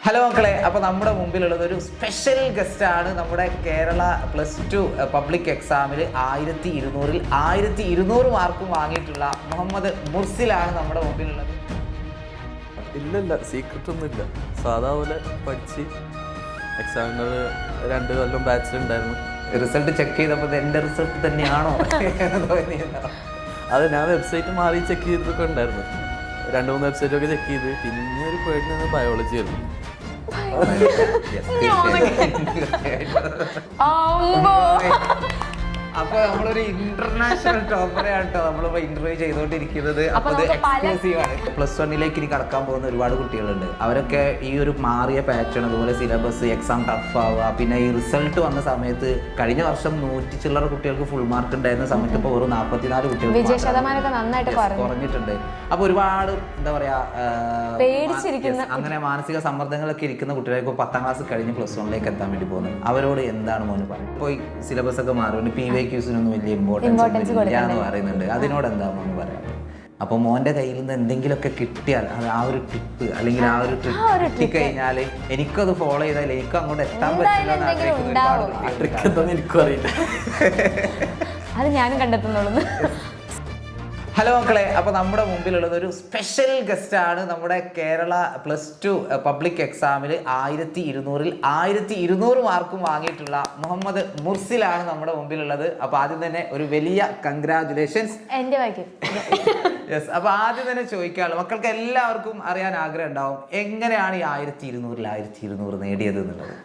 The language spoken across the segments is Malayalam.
ഹലോ മക്കളെ, അപ്പോൾ നമ്മുടെ മുമ്പിലുള്ളത് ഒരു സ്പെഷ്യൽ ഗസ്റ്റാണ്. നമ്മുടെ കേരള +2 പബ്ലിക് എക്സാമിൽ 1200 മാർക്കും വാങ്ങിയിട്ടുള്ള മുഹമ്മദ് മുർസിലാണ് നമ്മുടെ മുമ്പിലുള്ളത്. ഇല്ല സീക്രട്ട് ഒന്നുമില്ല. സാധാ പോലെ പഠിച്ച് എക്സാമിനർ 2 കൊല്ലം ബാച്ചിലുണ്ടായിരുന്നു. റിസൾട്ട് ചെക്ക് ചെയ്തപ്പോൾ എൻ്റെ റിസൾട്ട് തന്നെയാണോ എന്ന് തോന്നിയതോ? അത് ഞാൻ വെബ്സൈറ്റ് മാറി ചെക്ക് ചെയ്തിട്ടൊക്കെ ഉണ്ടായിരുന്നു. 2-3 വെബ്സൈറ്റൊക്കെ ചെക്ക് ചെയ്ത് പിന്നെ ഒരു പേടി നിന്ന് ബയോളജി ആയിരുന്നു. അപ്പൊ നമ്മളൊരു ഇന്റർനാഷണൽ ടോപ്പറെയാണ് കേട്ടോ നമ്മളിപ്പോ ഇന്റർവ്യൂ ചെയ്തുകൊണ്ടിരിക്കുന്നത്. അപ്പൊ ഇത് എക്സ്ക്ലൂസീവ് ആണ്. +1 ഇനി കടക്കാൻ പോകുന്ന ഒരുപാട് കുട്ടികളുണ്ട്. അവരൊക്കെ ഈ ഒരു മാറിയ പാറ്റേൺ, അതുപോലെ സിലബസ്, എക്സാം ടഫ് ആവുക, പിന്നെ ഈ റിസൾട്ട് വന്ന സമയത്ത് കഴിഞ്ഞ വർഷം 100 ചില്ലറ കുട്ടികൾക്ക് ഫുൾ മാർക്ക് ഉണ്ടായിരുന്ന സമയത്ത് ഇപ്പോൾ ഒരു 44 കുട്ടികൾക്ക് കുറഞ്ഞിട്ടുണ്ട്. അപ്പൊ ഒരുപാട് എന്താ പറയാ, അങ്ങനെ മാനസിക സമ്മർദ്ദങ്ങളൊക്കെ ഇരിക്കുന്ന കുട്ടികൾക്ക് 10ാം ക്ലാസ് കഴിഞ്ഞ് +1 എത്താൻ വേണ്ടി പോകുന്നത്. അവരോട് എന്താണ് മോന് പറയുന്നത്? ഇപ്പോൾ ഈ സിലബസ് ഒക്കെ മാറും, PYQസിനൊന്നും വലിയ ഇമ്പോർട്ടൻസ് ഇല്ല എന്ന് പറയുന്നുണ്ട്. അതിനോട് എന്താ മോന് പറയാം? അപ്പോൾ മോന്റെ കയ്യിൽ നിന്ന് എന്തെങ്കിലുമൊക്കെ കിട്ടിയാൽ, അത് ആ ഒരു ടിപ്പ് അല്ലെങ്കിൽ ആ ഒരു ട്രിക്ക് കിട്ടിക്കഴിഞ്ഞാൽ എനിക്കത് ഫോളോ ചെയ്താൽ എനിക്ക് അങ്ങോട്ട് എത്താൻ പറ്റില്ല. എനിക്കും അറിയില്ല, അത് ഞാനും കണ്ടെത്തുന്നുള്ളൂ. ഹലോ മക്കളെ, അപ്പോൾ നമ്മുടെ മുമ്പിലുള്ളത് ഒരു സ്പെഷ്യൽ ഗസ്റ്റാണ്. നമ്മുടെ കേരള +2 പബ്ലിക് എക്സാമിൽ 1200 മാർക്കും വാങ്ങിയിട്ടുള്ള മുഹമ്മദ് മുർസിലാണ് നമ്മുടെ മുമ്പിലുള്ളത്. അപ്പോൾ ആദ്യം തന്നെ ഒരു വലിയ കൺഗ്രാജുലേഷൻസ്. യെസ്. അപ്പോൾ ആദ്യം തന്നെ ചോദിക്കാനുള്ളൂ, മക്കൾക്ക് എല്ലാവർക്കും അറിയാൻ ആഗ്രഹം ഉണ്ടാവും, എങ്ങനെയാണ് ഈ 1200 നേടിയത് എന്നുള്ളത്.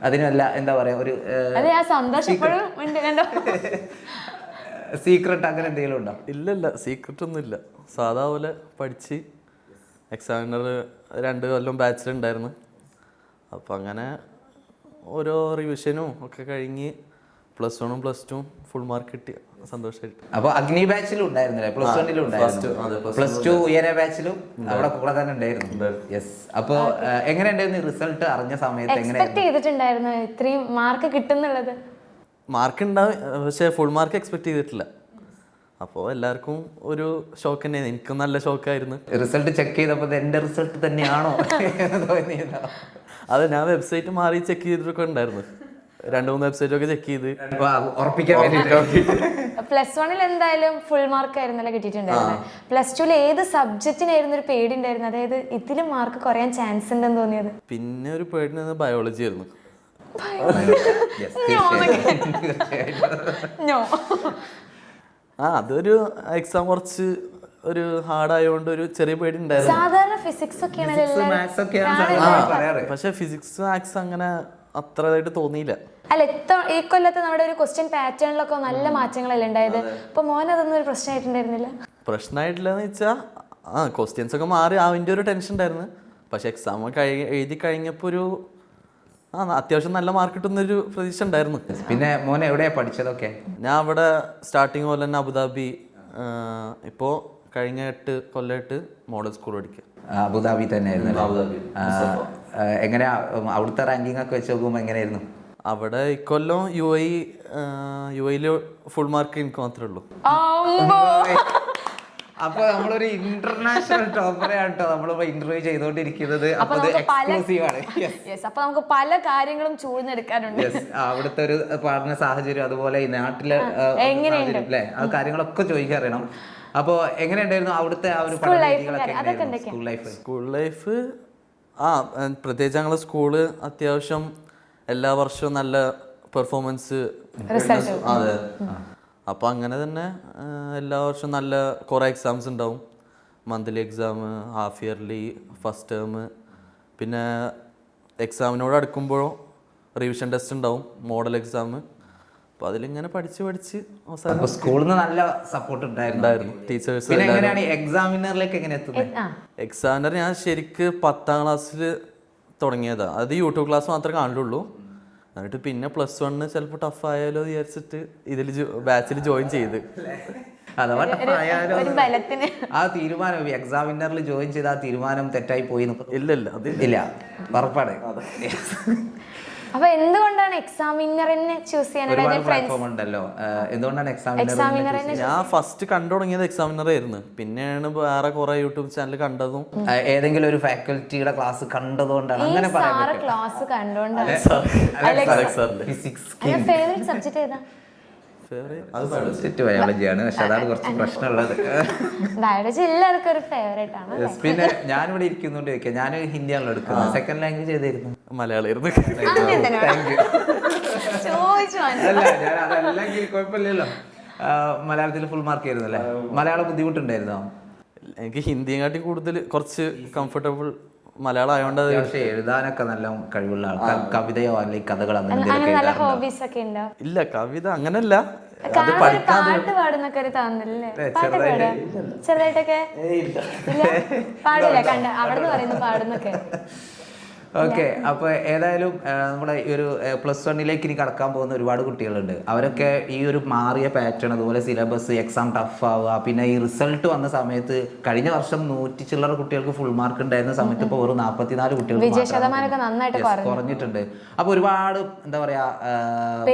അതിനല്ല എന്താ പറയാ, ഒരു സീക്രട്ട് അങ്ങനെ എന്തെങ്കിലും ഉണ്ടോ? ഇല്ല സീക്രട്ട് ഒന്നുമില്ല. സാധാ പോലെ പഠിച്ച് എക്സാമിനർ 2 കൊല്ലം ബാച്ചിലുണ്ടായിരുന്നു. അപ്പം അങ്ങനെ ഓരോ റിവിഷനും ഒക്കെ കഴിഞ്ഞ് +1ഉം +2ഉം ഫുൾ മാർക്ക് കിട്ടി. സന്തോഷമായിട്ട്. അപ്പോൾ അഗ്നി ബാച്ചിലും ഉണ്ടായിരുന്നില്ലേ? +1 ഉണ്ടായിരുന്നു, +2 ഉയര ബാച്ചിലും അവിടെ കൂടെ തന്നെ ഉണ്ടായിരുന്നു. യെസ്. അപ്പോൾ എങ്ങനെ ഉണ്ടായിരുന്നു റിസൾട്ട് അറിഞ്ഞ സമയത്ത്? എങ്ങനെയായിരുന്നു ഇത്രയും മാർക്ക് കിട്ടുന്നുള്ളത്? മാർക്ക് ഉണ്ടാവും, പക്ഷേ ഫുൾ മാർക്ക് എക്സ്പെക്ട് ചെയ്തിട്ടില്ല. അപ്പോൾ എല്ലാവർക്കും ഒരു ഷോക്ക് തന്നെയായിരുന്നു. എനിക്കും നല്ല ഷോക്കായിരുന്നു. റിസൾട്ട് ചെക്ക് ചെയ്തപ്പോൾ എൻ്റെ റിസൾട്ട് തന്നെയാണോ എന്ന് തോന്നിയതോ? അത് ഞാൻ വെബ്സൈറ്റ് മാറി ചെക്ക് ചെയ്തിട്ടൊക്കെ ഉണ്ടായിരുന്നു. 2-3 വെബ്സൈറ്റൊക്കെ ചെക്ക് ചെയ്ത് ഉറപ്പിക്കാൻ വേണ്ടിയിട്ട്. +1 എന്തായാലും ഫുൾ മാർക്ക് ആയിരുന്നല്ലോ കിട്ടിയിട്ടുണ്ടായിരുന്നത്. +2 ഏത് സബ്ജക്റ്റിനായിരുന്നു ഒരു പേടി ഉണ്ടായിരുന്നു? അതായത് ഇതിലും മാർക്ക് കുറയാൻ ചാൻസ് ഉണ്ടെന്ന് തോന്നിയത്? പിന്നെ ഒരു പേടി നിന്ന് ബയോളജി ആയിരുന്നു. അതൊരു എക്സാം കുറച്ച് ഒരു ഹാർഡായതുകൊണ്ട് ഒരു ചെറിയ പേടി ഉണ്ടായിരുന്നു. സാധാരണ ഫിസിക്സ് പക്ഷെ ഫിസിക്സ് മാത്സ് അങ്ങനെ അത്രയായിട്ട് തോന്നിയില്ല. അല്ല, ഈ കൊല്ലത്ത് നമ്മുടെ ഒരു ക്വസ്റ്റ്യൻ പാറ്റേണിലൊക്കെ നല്ല മാറ്റങ്ങളല്ലേ ഉണ്ടായത്? അപ്പൊ മോൻ അതൊന്നും ഒരു പ്രശ്നമായിട്ടുണ്ടായിരുന്നില്ല? പ്രശ്നമായിട്ടില്ലെന്ന് വെച്ചാൽ ക്വസ്റ്റ്യൻസ് ഒക്കെ മാറി അതിൻ്റെ ഒരു ടെൻഷൻ ഉണ്ടായിരുന്നു. പക്ഷെ എക്സാം എഴുതി കഴിഞ്ഞപ്പോൾ ഒരു അത്യാവശ്യം നല്ല മാർക്ക് കിട്ടുന്നൊരു പ്രതീക്ഷ ഉണ്ടായിരുന്നു. പിന്നെ മോൻ എവിടെയാ പഠിച്ചതൊക്കെ? ഞാൻ അവിടെ സ്റ്റാർട്ടിങ് പോലെ തന്നെ അബുദാബി, ഇപ്പോൾ കഴിഞ്ഞ 8 കൊല്ലമായിട്ട് മോഡൽ സ്കൂൾ പഠിക്കുക. അബുദാബി തന്നെയായിരുന്നു. എങ്ങനെയാ അവിടുത്തെ റാങ്കിങ് ഒക്കെ വെച്ച് നോക്കുമ്പോൾ എങ്ങനെയായിരുന്നു? അവിടെ ഇക്കൊല്ലം UAE ഫുൾ മാർക്ക് എനിക്ക് മാത്രമേ ഉള്ളൂ. അപ്പൊ നമ്മളൊരു ഇന്റർനാഷണൽ ടോപ്പറെയാണ് കേട്ടോ നമ്മളിപ്പോ ഇന്റർവ്യൂ ചെയ്തുകൊണ്ടിരിക്കുന്നത്. അപ്പൊ നമുക്ക് പല കാര്യങ്ങളും ചൂഴ്ന്നെടുക്കാനുണ്ട്. അവിടുത്തെ ഒരു പഠന സാഹചര്യം, അതുപോലെ ഈ നാട്ടിലെ അല്ലേ, ആ കാര്യങ്ങളൊക്കെ ചോദിക്കാറിയണം. അപ്പൊ എങ്ങനെയുണ്ടായിരുന്നു അവിടുത്തെ ആ ഒരു സ്കൂൾ ലൈഫ്? പ്രത്യേകിച്ച് ഞങ്ങളെ സ്കൂള് അത്യാവശ്യം എല്ലാ വർഷവും നല്ല പെർഫോമൻസ്. അതെ. അപ്പോൾ അങ്ങനെ തന്നെ എല്ലാ വർഷവും നല്ല കുറേ എക്സാംസ് ഉണ്ടാവും. Monthly exam, half yearly, first term. പിന്നെ എക്സാമിനോട് അടുക്കുമ്പോഴും റിവിഷൻ ടെസ്റ്റ് ഉണ്ടാവും, മോഡൽ എക്സാം. അപ്പോൾ അതിലിങ്ങനെ പഠിച്ച് അവസാനം സ്കൂളിൽ നിന്ന് നല്ല സപ്പോർട്ട് ഉണ്ടായിരുന്നു ടീച്ചേഴ്സ്. എക്സാമിനറിലേക്ക് എങ്ങനെ എത്തുന്നത്? എക്സാമിനർ ഞാൻ ശരിക്ക് 10ാം ക്ലാസ്സിൽ തുടങ്ങിയതാണ്. അത് യൂട്യൂബ് ക്ലാസ് മാത്രമേ കാണുള്ളൂ. എന്നിട്ട് പിന്നെ +1 ചിലപ്പോൾ ടഫ് ആയാലോ വിചാരിച്ചിട്ട് ഇതിൽ ബാച്ചിൽ ജോയിൻ ചെയ്ത്. ആ തീരുമാനം എക്സാമിനറിൽ ജോയിൻ ചെയ്ത ആ തീരുമാനം തെറ്റായി പോയി? ഇല്ല ഉറപ്പാണ്. അപ്പൊ എന്തുകൊണ്ടാണ് എക്സാമിനറിനെ ചൂസ് ചെയ്യാൻ? ഒരുപാട് പ്ലാറ്റ്ഫോം ഉണ്ടല്ലോ, എന്തുകൊണ്ടാണ് എക്സാമിനർ? ഞാൻ ഫസ്റ്റ് കണ്ടു തുടങ്ങിയത് എക്സാമിനർ ആയിരുന്നു, പിന്നെയാണ് വേറെ കുറെ യൂട്യൂബ് ചാനൽ കണ്ടതും. ഏതെങ്കിലും ഒരു ഫാക്കൽറ്റിയുടെ ക്ലാസ് കണ്ടതുകൊണ്ടാണ് അങ്ങനെ പറയാൻ പറ്റും. ക്ലാസ് കണ്ടുകൊണ്ടാണ്. ഫിസിക്സ് ഫേവറേറ്റ് സബ്ജക്ട് ഏതാ? ബയോളജിയാണ്, പക്ഷെ അതാണ് കുറച്ച് പ്രശ്നമുള്ളത്. ബയോളജി എല്ലാവർക്കും ഒരു ഫേവറേറ്റ് ആണ്. പിന്നെ ഞാനിവിടെ ഇരിക്കുന്നുണ്ട് ചോദിക്കാം, ഞാൻ ഹിന്ദിയാണല്ലോ എടുക്കുന്നത്, സെക്കൻഡ് ലാംഗ്വേജ് ഏതായിരുന്നു? മലയാളമായിരുന്നു. അല്ല ഞാൻ അതല്ലെങ്കിൽ കുഴപ്പമില്ലല്ലോ, മലയാളത്തിൽ ഫുൾ മാർക്ക് ആയിരുന്നല്ലേ. മലയാളം ബുദ്ധിമുട്ടുണ്ടായിരുന്നോ? എനിക്ക് ഹിന്ദിയും കാട്ടി കൂടുതൽ കുറച്ച് കംഫർട്ടബിൾ മലയാളം ആയതുകൊണ്ട്. പക്ഷെ എഴുതാനൊക്കെ നല്ല കഴിവുള്ള ആൾക്കാർ കവിതയോ അല്ലെങ്കിൽ കഥകൾ നല്ല ഹോബീസ് ഒക്കെ ഉണ്ടോ? ഇല്ല, കവിത അങ്ങനല്ല. പാട്ട് പാടുന്നൊക്കെ ഒരു തോന്നല്ലേ? പാട്ട് പാടാ ചെറുതായിട്ടൊക്കെ? പാടില്ല, കണ്ട അവിടുന്ന് പറയുന്നു പാടുന്നൊക്കെ. ഓക്കെ, അപ്പോൾ ഏതായാലും നമ്മുടെ ഈ ഒരു +1 ഇനി കടക്കാൻ പോകുന്ന ഒരുപാട് കുട്ടികളുണ്ട്. അവരൊക്കെ ഈ ഒരു മാറിയ പാറ്റേൺ, അതുപോലെ സിലബസ്, എക്സാം ടഫ് ആവുക, പിന്നെ ഈ റിസൾട്ട് വന്ന സമയത്ത് കഴിഞ്ഞ വർഷം 100 ചില്ലറ കുട്ടികൾക്ക് ഫുൾ മാർക്ക് ഉണ്ടായിരുന്ന സമയത്ത് ഇപ്പോൾ വെറും 44 കുട്ടികൾക്ക് കുറഞ്ഞിട്ടുണ്ട്. അപ്പോൾ ഒരുപാട് എന്താ പറയാ,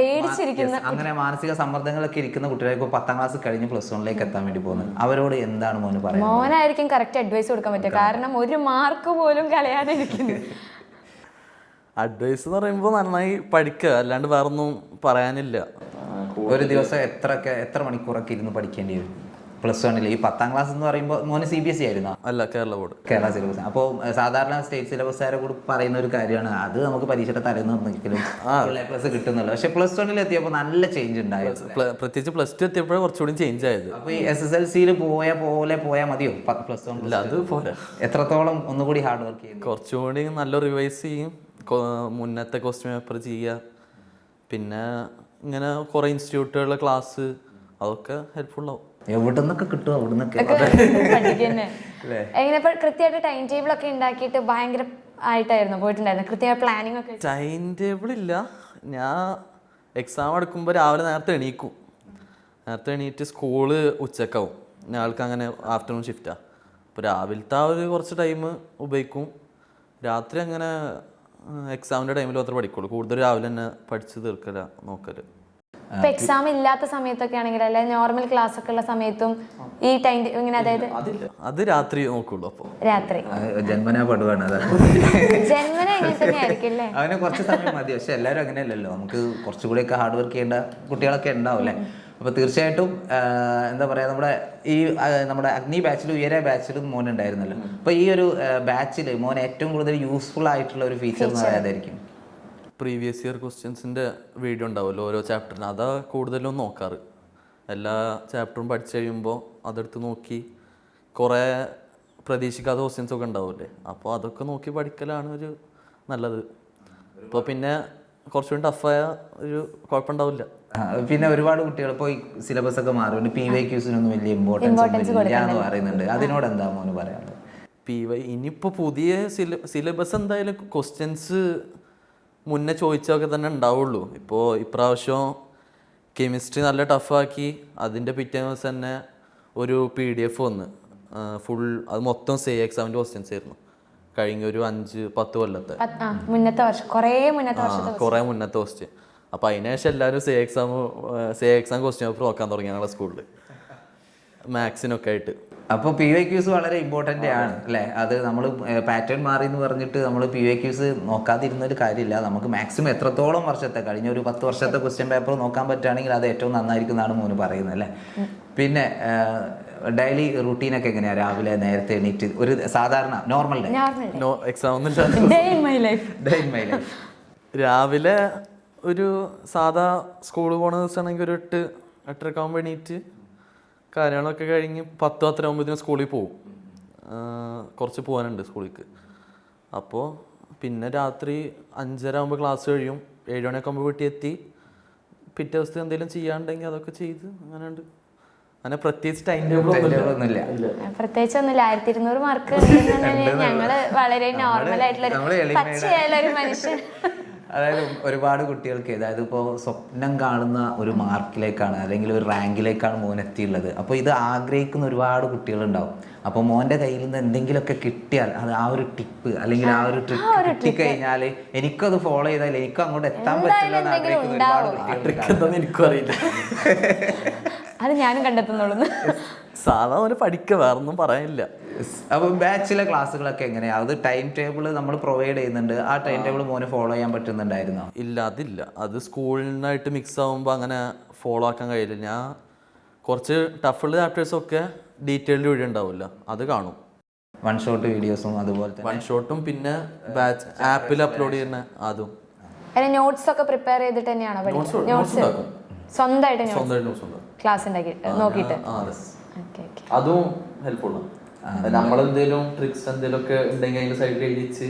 അങ്ങനെ മാനസിക സമ്മർദ്ദങ്ങളൊക്കെ ഇരിക്കുന്ന കുട്ടികളെ ഇപ്പോൾ 10ാം ക്ലാസ് കഴിഞ്ഞ് +1 എത്താൻ വേണ്ടി പോകുന്നത്, അവരോട് എന്താണ് മോന് പറയുന്നത്? മോനായിരിക്കും കറക്റ്റ് അഡ്വൈസ് കൊടുക്കാൻ പറ്റുക, കാരണം ഒരു മാർക്ക് പോലും കളയാതെ ഇരിക്കുന്നു. അഡ്വൈസ് എന്ന് പറയുമ്പോൾ നന്നായി പഠിക്കുക, അല്ലാണ്ട് വേറൊന്നും പറയാനില്ല. ഒരു ദിവസം എത്ര മണിക്കൂറൊക്കെ ഇരുന്ന് പഠിക്കേണ്ടി വരും +1? ഈ 10ാം ക്ലാസ് എന്ന് പറയുമ്പോൾ മോന് CBSE ആയിരുന്നോ? അല്ല, കേരള ബോർഡ്, കേരള സിലബസ്. അപ്പോൾ സാധാരണ സ്റ്റേറ്റ് സിലബസുകാരെ കൂടി പറയുന്ന ഒരു കാര്യമാണ്, അത് നമുക്ക് പരീക്ഷയുടെ തലേന്ന് ഒരിക്കലും A+ കിട്ടുന്നുള്ളൂ. പക്ഷെ +1 എത്തിയപ്പോൾ നല്ല ചേഞ്ച് ഉണ്ടായിരുന്നു, പ്രത്യേകിച്ച് +2 എത്തിയപ്പോഴേ കുറച്ചുകൂടി ചേഞ്ച് ആയത്. അപ്പോൾ ഈ SSLCയിൽ പോയാൽ മതിയോ +1? ഇല്ല, അത് പോരാ. എത്രത്തോളം ഒന്നുകൂടി ഹാർഡ് വർക്ക് ചെയ്യും? കുറച്ചുകൂടി നല്ല റിവൈസ് ചെയ്യും, മുന്നത്തെ ക്വസ്റ്റ്യൻ പേപ്പർ ചെയ്യുക, പിന്നെ ഇങ്ങനെ കുറേ ഇൻസ്റ്റിറ്റ്യൂട്ടുകളിലെ ക്ലാസ്, അതൊക്കെ ഹെൽപ്ഫുൾ ആവും. എവിടെ നിന്നൊക്കെ കിട്ടും, അവിടെ നിന്നൊക്കെ എങ്ങനെ കൃത്യമായിട്ട് ടൈം ടേബിൾ ഒക്കെ ഉണ്ടാക്കിയിട്ട് ഭയങ്കര ആയിട്ടായിരുന്നു പോയിട്ടുണ്ടായിരുന്നു, കൃത്യമായ പ്ലാനിങ് ഒക്കെ? ടൈം ടേബിൾ ഇല്ല, ഞാൻ എക്സാം എടുക്കുമ്പോൾ രാവിലെ നേരത്തെ എണീറ്റ് സ്കൂള് ഉച്ചക്കാവും, ഞങ്ങൾക്ക് അങ്ങനെ ആഫ്റ്റർനൂൺ ഷിഫ്റ്റാണ്. അപ്പോൾ രാവിലത്തെ ആ ഒരു കുറച്ച് ടൈം ഉപയോഗിക്കും, രാത്രി അങ്ങനെ എക്സാമിൻ്റെ ടൈമിൽ മാത്രമേ പഠിക്കുള്ളൂ, കൂടുതൽ രാവിലെ തന്നെ പഠിച്ച് തീർക്കല നോക്കല്. ഇപ്പൊ എക്സാം ഇല്ലാത്ത സമയത്തൊക്കെ ആണെങ്കിൽ, അല്ലെ നോർമൽ ക്ലാസ് ഒക്കെ ഉള്ള സമയത്തും ഈ ടൈം ഇങ്ങനെ, അതായത് അത് രാത്രി നോക്കുള്ളൂ. അപ്പോൾ രാത്രി ജന്മനാ പടുവാണ്, ജന്മന ഇങ്ങനെ തന്നെ ആയിരിക്കും അല്ലേ? അവന് കുറച്ച് സമയം മതി, പക്ഷെ എല്ലാവരും അങ്ങനെയല്ലല്ലോ, നമുക്ക് കുറച്ചുകൂടിയൊക്കെ ഹാർഡ് വർക്ക് ചെയ്യേണ്ട കുട്ടികളൊക്കെ ഉണ്ടാവും അല്ലേ. അപ്പോൾ തീർച്ചയായിട്ടും എന്താ പറയുക, നമ്മുടെ അഗ്നി ബാച്ചിലും ഉയരെ ബാച്ചിലും മോൻ ഉണ്ടായിരുന്നല്ലോ. അപ്പോൾ ഈ ഒരു ബാച്ചിൽ മോൻ ഏറ്റവും കൂടുതൽ യൂസ്ഫുൾ ആയിട്ടുള്ള ഒരു ഫീച്ചർ എന്ന് പറയാതായിരിക്കും? പ്രീവിയസ് ഇയർ ക്വസ്റ്റ്യൻസിൻ്റെ വീഡിയോ ഉണ്ടാവുമല്ലോ ഓരോ ചാപ്റ്ററിന്, അതാ കൂടുതലും നോക്കാറ്. എല്ലാ ചാപ്റ്ററും പഠിച്ചു കഴിയുമ്പോൾ അതെടുത്ത് നോക്കി, കുറേ പ്രതീക്ഷിക്കാത്ത ക്വസ്റ്റ്യൻസൊക്കെ ഉണ്ടാവില്ലേ, അപ്പോൾ അതൊക്കെ നോക്കി പഠിക്കലാണ് ഒരു നല്ലത്. ഇപ്പോൾ പിന്നെ കുറച്ചുകൂടി ടഫായ ഒരു കുഴപ്പമുണ്ടാവില്ല. പിന്നെ ഒരുപാട് കുട്ടികൾ ഇപ്പോൾ ഈ സിലബസ് ഒക്കെ മാറും, PYQസിനൊന്നും വലിയ ഇമ്പോർട്ടൻസ് ഇല്ല എന്ന് പറയുന്നുണ്ട്, അതിനോട് എന്താ മോന് പറയാനുള്ളത്? ഇനിയിപ്പോൾ പുതിയ സിലബസ് എന്തായാലും ക്വസ്റ്റ്യൻസ് മുന്നേ ചോദിച്ചൊക്കെ തന്നെ ഉണ്ടാവുള്ളൂ. ഇപ്പോൾ ഇപ്രാവശ്യം കെമിസ്ട്രി നല്ല ടഫാക്കി, അതിൻ്റെ പിറ്റേ ദിവസം തന്നെ ഒരു PDF വന്ന് ഫുൾ, അത് മൊത്തം എക്സാമിൻ്റെ ക്വസ്റ്റ്യൻസ് ആയിരുന്നു, കഴിഞ്ഞ ഒരു 5-10 കൊല്ലത്തെ കുറേ മുന്നത്തെ ക്വസ്റ്റ്യൻ. അപ്പോൾ അതിനുശേഷം എല്ലാവരും എക്സാം ക്വസ്റ്റ്യൻ പേപ്പർ നോക്കാൻ തുടങ്ങി ഞങ്ങളുടെ സ്കൂളിൽ, മാത്സിനൊക്കെ ആയിട്ട്. അപ്പോൾ PYQs വളരെ ഇമ്പോർട്ടൻ്റ് ആണ് അല്ലേ? അത് നമ്മൾ പാറ്റേൺ മാറി എന്ന് പറഞ്ഞിട്ട് നമ്മൾ PYQs നോക്കാതിരുന്നൊരു കാര്യമില്ല. നമുക്ക് മാക്സിമം എത്രത്തോളം വർഷത്തെ, കഴിഞ്ഞ ഒരു 10 വർഷത്തെ ക്വസ്റ്റ്യൻ പേപ്പർ നോക്കാൻ പറ്റുകയാണെങ്കിൽ അത് ഏറ്റവും നന്നായിരിക്കും എന്നാണ് മോന് പറയുന്നത് അല്ലേ? പിന്നെ ഡെയിലി റുട്ടീനൊക്കെ എങ്ങനെയാണ്? രാവിലെ നേരത്തെ എണീറ്റ് ഒരു സാധാരണ നോർമൽ എക്സാം ഒന്നുമില്ല, രാവിലെ ഒരു സാധാ സ്കൂൾ പോണ ദിവസമാണെങ്കിൽ ഒരു 8-8:30 ആകുമ്പോൾ എണീറ്റ് കാര്യങ്ങളൊക്കെ കഴിഞ്ഞ് 10-10 ആകുമ്പോഴത്തേനും സ്കൂളിൽ പോകും. കുറച്ച് പോകാനുണ്ട് സ്കൂളിലേക്ക്. അപ്പോൾ പിന്നെ രാത്രി 5:30 ആകുമ്പോൾ ക്ലാസ് കഴിയും, 7 മണിയൊക്കെ ആകുമ്പോൾ വീട്ടിൽ എത്തി, പിറ്റേ ദിവസത്തെ എന്തെങ്കിലും ചെയ്യാണ്ടെങ്കിൽ അതൊക്കെ ചെയ്ത് അങ്ങനെ ഉണ്ട്. അങ്ങനെ പ്രത്യേകിച്ച് ടൈം ടേബിൾ ഒന്നുമില്ല. 1200 മാർക്ക് ഞങ്ങള് വളരെ നോർമൽ ആയിട്ടുള്ള ഒരു മനുഷ്യൻ. അതായത് ഒരുപാട് കുട്ടികൾക്ക് അതായത് ഇപ്പോൾ സ്വപ്നം കാണുന്ന ഒരു മാർക്കിലേക്കാണ് അല്ലെങ്കിൽ ഒരു റാങ്കിലേക്കാണ് മോൻ എത്തിയുള്ളത്. അപ്പോൾ ഇത് ആഗ്രഹിക്കുന്ന ഒരുപാട് കുട്ടികളുണ്ടാവും. അപ്പോൾ മോൻ്റെ കയ്യിൽ നിന്ന് എന്തെങ്കിലുമൊക്കെ കിട്ടിയാൽ അത് ആ ഒരു ടിപ്പ് അല്ലെങ്കിൽ ആ ഒരു ട്രിക്ക് കിട്ടിക്കഴിഞ്ഞാൽ എനിക്കത് ഫോളോ ചെയ്താൽ എനിക്കും അങ്ങോട്ട് എത്താൻ പറ്റില്ല എന്ന് ആഗ്രഹിക്കുന്ന ഒരുപാട് കുട്ടികളുണ്ടാവും. എനിക്കും അറിയില്ല, അത് ഞാനും കണ്ടെത്തുന്നുള്ളൂ. സാധാ പോലെ പഠിക്കുക, വേറൊന്നും പറയാനില്ല. അപ്പോൾ ബാച്ചിലെ ക്ലാസ്സുകളൊക്കെ എങ്ങനെയാണ്? അത് ടൈം ടേബിൾ നമ്മൾ പ്രൊവൈഡ് ചെയ്യുന്നുണ്ട്, ആ ടൈം ടേബിൾ മോന് ഫോളോ ചെയ്യാൻ പറ്റുന്നുണ്ടായിരുന്നോ? ഇല്ല, അതില്ല. അത് സ്കൂളിനായിട്ട് മിക്സ് ആകുമ്പോൾ അങ്ങനെ ഫോളോ ആക്കാൻ കഴിയില്ല. ഞാൻ കുറച്ച് ടഫുള്ള ചാപ്റ്റേഴ്സൊക്കെ ഡീറ്റെയിൽഡ് വീഡിയോ ഉണ്ടാവില്ല, അത് കാണും. വൺ ഷോട്ട് വീഡിയോസും അതുപോലെ തന്നെ വൺ ഷോട്ടും പിന്നെ ബാച്ച് ആപ്പിൽ അപ്ലോഡ് ചെയ്യുന്ന അതും. നോട്ട്സ് ഒക്കെ പ്രിപ്പയർ ചെയ്തിട്ട് തന്നെയാണോ നോട്ട്സ് സ്വന്തമായിട്ട് ക്ലാസ് ഉണ്ടാക്കി നോക്കിയിട്ട്? അതും ഹെൽപ്ഫുള്ളാണ്. നമ്മളെന്തേലും ട്രിക്സ് എന്തെങ്കിലും ഒക്കെ ഉണ്ടെങ്കിൽ അതിന്റെ സൈഡിൽ എഴുതിച്ച്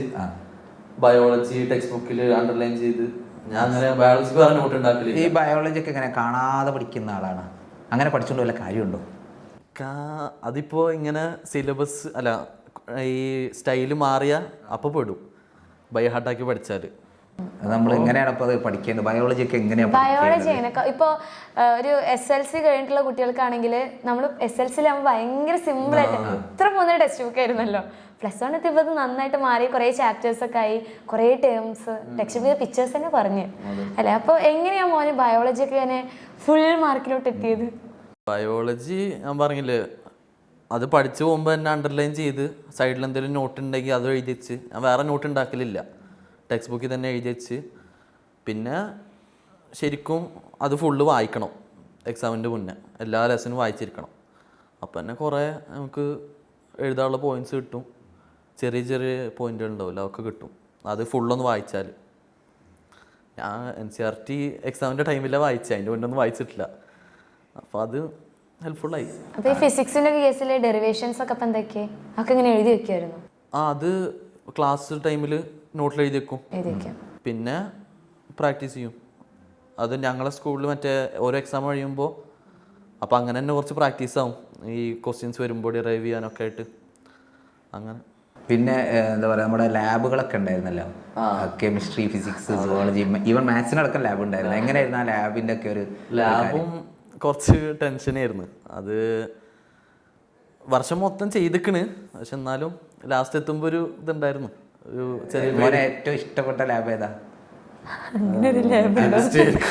ബയോളജി ടെക്സ്റ്റ് ബുക്കിൽ അണ്ടർലൈൻ ചെയ്ത് ഞാൻ അങ്ങനെ ബയോളജിക്ക് വേറെ നോട്ട് ഉണ്ടാക്കില്ല. ഈ ബയോളജി ഒക്കെ ഇങ്ങനെ കാണാതെ പഠിക്കുന്ന ആളാണ്, അങ്ങനെ പഠിച്ചുകൊണ്ട് വല്ല കാര്യമുണ്ടോ? അതിപ്പോ ഇങ്ങനെ സിലബസ് അല്ല ഈ സ്റ്റൈല് മാറിയ അപ്പൊ പെടും ബൈ ഹാർട്ടാക്കി പഠിച്ചാല്. നമ്മൾ എങ്ങനെയാണ് അപ്പോൾ അത് പഠിക്കേണ്ടത്? ബയോളജി ഒക്കെ എങ്ങനെയാണ്? ബയോളജി എങ്ങനെ ഇപ്പോൾ ഒരു SLC കഴിഞ്ഞിട്ടുള്ള കുട്ടികൾക്കാണെങ്കിൽ നമ്മൾ SLC ആകുമ്പോൾ ഭയങ്കര സിമ്പിൾ ആയിട്ട് ഇത്ര പോകുന്ന ടെക്സ്റ്റ് ബുക്ക് ആയിരുന്നല്ലോ. +1 എത്തിയപ്പോൾ നന്നായിട്ട് മാറി, കുറേ ചാപ്റ്റേഴ്സ് ഒക്കെ ആയി, കുറേ ടേംസ് ടെക്സ്റ്റ് ബുക്ക് പിക്ചേഴ്സ് തന്നെ പറഞ്ഞു അല്ലേ. അപ്പോൾ എങ്ങനെയാ മോന് ബയോളജി ഒക്കെ ഞാൻ ഫുൾ മാർക്കിലോട്ട് എത്തിയത്? ബയോളജി ഞാൻ പറഞ്ഞില്ലേ, അത് പഠിച്ചു പോകുമ്പോൾ തന്നെ അണ്ടർലൈൻ ചെയ്ത് സൈഡിൽ എന്തെങ്കിലും നോട്ട് ഉണ്ടെങ്കിൽ അത് എഴുതി വെച്ച്, ഞാൻ വേറെ നോട്ട് ഉണ്ടാക്കലില്ല, ടെക്സ്റ്റ് ബുക്കിൽ തന്നെ എഴുതി വെച്ച്. പിന്നെ ശരിക്കും അത് ഫുള്ള് വായിക്കണം, എക്സാമിൻ്റെ മുന്നേ എല്ലാ ലെസനും വായിച്ചിരിക്കണം. അപ്പം തന്നെ കുറേ നമുക്ക് എഴുതാനുള്ള പോയിൻറ്റ്സ് കിട്ടും, ചെറിയ ചെറിയ പോയിന്റുകൾ ഉണ്ടാവില്ല അതൊക്കെ കിട്ടും, അത് ഫുള്ളൊന്ന് വായിച്ചാൽ. ഞാൻ NCERT എക്സാമിൻ്റെ ടൈമിലാണ് വായിച്ചത്, അതിൻ്റെ മുന്നേ ഒന്നും വായിച്ചിട്ടില്ല. അപ്പോൾ അത് ഹെൽപ്ഫുള്ളായി. അപ്പോൾ ഈ ഫിസിക്സിൻ്റെ കേസിലെ ഡെറിവേഷൻസ് ഒക്കെ അപ്പം എന്തൊക്കെയാണ് അതൊക്കെ ഇങ്ങനെ എഴുതി വെക്കുമായിരുന്നു? അത് ക്ലാസ് ടൈമിൽ നോട്ടിൽ എഴുതി വെക്കും, പിന്നെ പ്രാക്ടീസ് ചെയ്യും. അത് ഞങ്ങളെ സ്കൂളിൽ മറ്റേ ഓരോ എക്സാം കഴിയുമ്പോൾ അപ്പോൾ അങ്ങനെ തന്നെ കുറച്ച് പ്രാക്ടീസ് ആവും, ഈ ക്വസ്റ്റ്യൻസ് വരുമ്പോൾ ഡിറൈവ് ചെയ്യാനൊക്കെ ആയിട്ട് അങ്ങനെ. പിന്നെ എന്താ പറയുക, നമ്മുടെ ലാബുകളൊക്കെ ഉണ്ടായിരുന്നല്ലോ, കെമിസ്ട്രി, ഫിസിക്സ്, സുവോളജി, ഈവൻ മാത്സിനടക്കം ലാബ് ഉണ്ടായിരുന്നു. എങ്ങനെയായിരുന്നു ആ ലാബിൻ്റെ ഒക്കെ ഒരു? ലാബും കുറച്ച് ടെൻഷനായിരുന്നു. അത് വർഷം മൊത്തം ചെയ്തിക്കണ്, പക്ഷെ എന്നാലും ലാസ്റ്റ് എത്തുമ്പോൾ ഒരു ഇതുണ്ടായിരുന്നു, ഒരു ചെറിയ. ഏറ്റവും ഇഷ്ടപ്പെട്ട ലാബ് ഏതാ?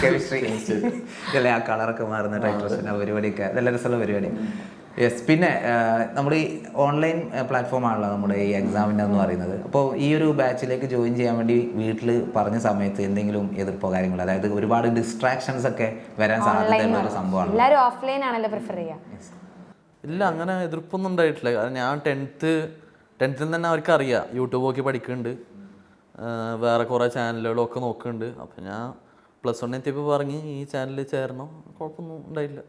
കെമിസ്ട്രി. ഇതല്ലേ ആ കളറൊക്കെ മാറുന്ന ടൈപ്പ് പരിപാടിയൊക്കെ, നല്ല രസമുള്ള പരിപാടി. യെസ്. പിന്നെ നമ്മൾ ഈ ഓൺലൈൻ പ്ലാറ്റ്ഫോം ആണല്ലോ നമ്മുടെ ഈ എക്സാമിൻ്റെ എന്ന് പറയുന്നത്. അപ്പോൾ ഈ ഒരു ബാച്ചിലേക്ക് ജോയിൻ ചെയ്യാൻ വേണ്ടി വീട്ടിൽ പറഞ്ഞ സമയത്ത് എന്തെങ്കിലും എതിർപ്പോ കാര്യങ്ങളോ, അതായത് ഒരുപാട് ഡിസ്ട്രാക്ഷൻസ് ഒക്കെ വരാൻ സാധ്യതയുള്ള ഒരു സംഭവമാണ്. എല്ലാവരും ഓഫ്ലൈൻ ആണല്ലോ പ്രിഫർ ചെയ്യുക. ഇല്ല, അങ്ങനെ എതിർപ്പൊന്നും ഉണ്ടായിട്ടില്ല. കാരണം ഞാൻ ടെൻത്തിൽ തന്നെ അവർക്ക് അറിയാം, യൂട്യൂബ് നോക്കി പഠിക്കുന്നുണ്ട്, വേറെ കുറേ ചാനലുകളൊക്കെ നോക്കുന്നുണ്ട്. അപ്പം ഞാൻ +1 എത്തിയപ്പോൾ പറഞ്ഞ് ഈ ചാനലിൽ ചേരണം, കുഴപ്പമൊന്നും ഉണ്ടായില്ല,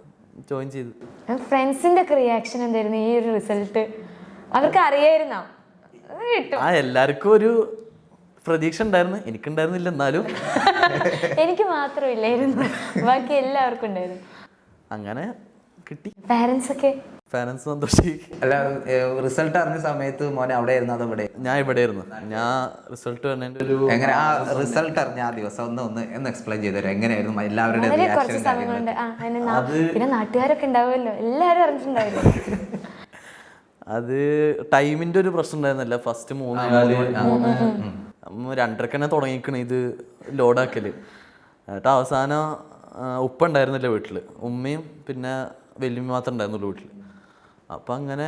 ജോയിൻ ചെയ്ത്. ഫ്രണ്ട്സിന്റെ ഒക്കെ റിയാക്ഷൻ എന്തായിരുന്നു ഈ ഒരു റിസൾട്ട്? അവർക്ക് അറിയായിരുന്നോ? എല്ലാവർക്കും ഒരു പ്രതീക്ഷ ഉണ്ടായിരുന്നു, എനിക്കുണ്ടായിരുന്നില്ല. എന്നാലും എനിക്ക് മാത്രമില്ലായിരുന്നു, ബാക്കി എല്ലാവർക്കും ഉണ്ടായിരുന്നു. അങ്ങനെ കിട്ടി. പാരൻസ് സന്തോഷി. അല്ല, റിസൾട്ട് അറിഞ്ഞ സമയത്ത് മോനെ അവിടെ ആയിരുന്നു അതോ ഇവിടെ? ഞാൻ ഇവിടെ ആയിരുന്നു. ഞാൻ റിസൾട്ട് ഒരു എങ്ങനെ ആ റിസൾട്ട് അറിഞ്ഞ ആ ദിവസം ഒന്ന് എക്സ്പ്ലെയിൻ ചെയ്തു തരാം, എങ്ങനെയായിരുന്നു എല്ലാവരുടെ പിന്നെ നാട്ടുകാരൊക്കെ ഉണ്ടാവുമല്ലോ, എല്ലാവരും അറിഞ്ഞിട്ടുണ്ടാവില്ല. അത് ടൈമിന്റെ ഒരു പ്രശ്നം ഉണ്ടായിരുന്നില്ല. ഫസ്റ്റ് 2:30 തന്നെ തുടങ്ങിക്കണ ഇത് ലോഡാക്കല്. എന്നിട്ട് അവസാനം ഉപ്പ ഉണ്ടായിരുന്നില്ല വീട്ടിൽ, ഉമ്മയും പിന്നെ വല്യമ്മ മാത്രമേ ഉണ്ടായിരുന്നുള്ളൂ വീട്ടിൽ. അപ്പം അങ്ങനെ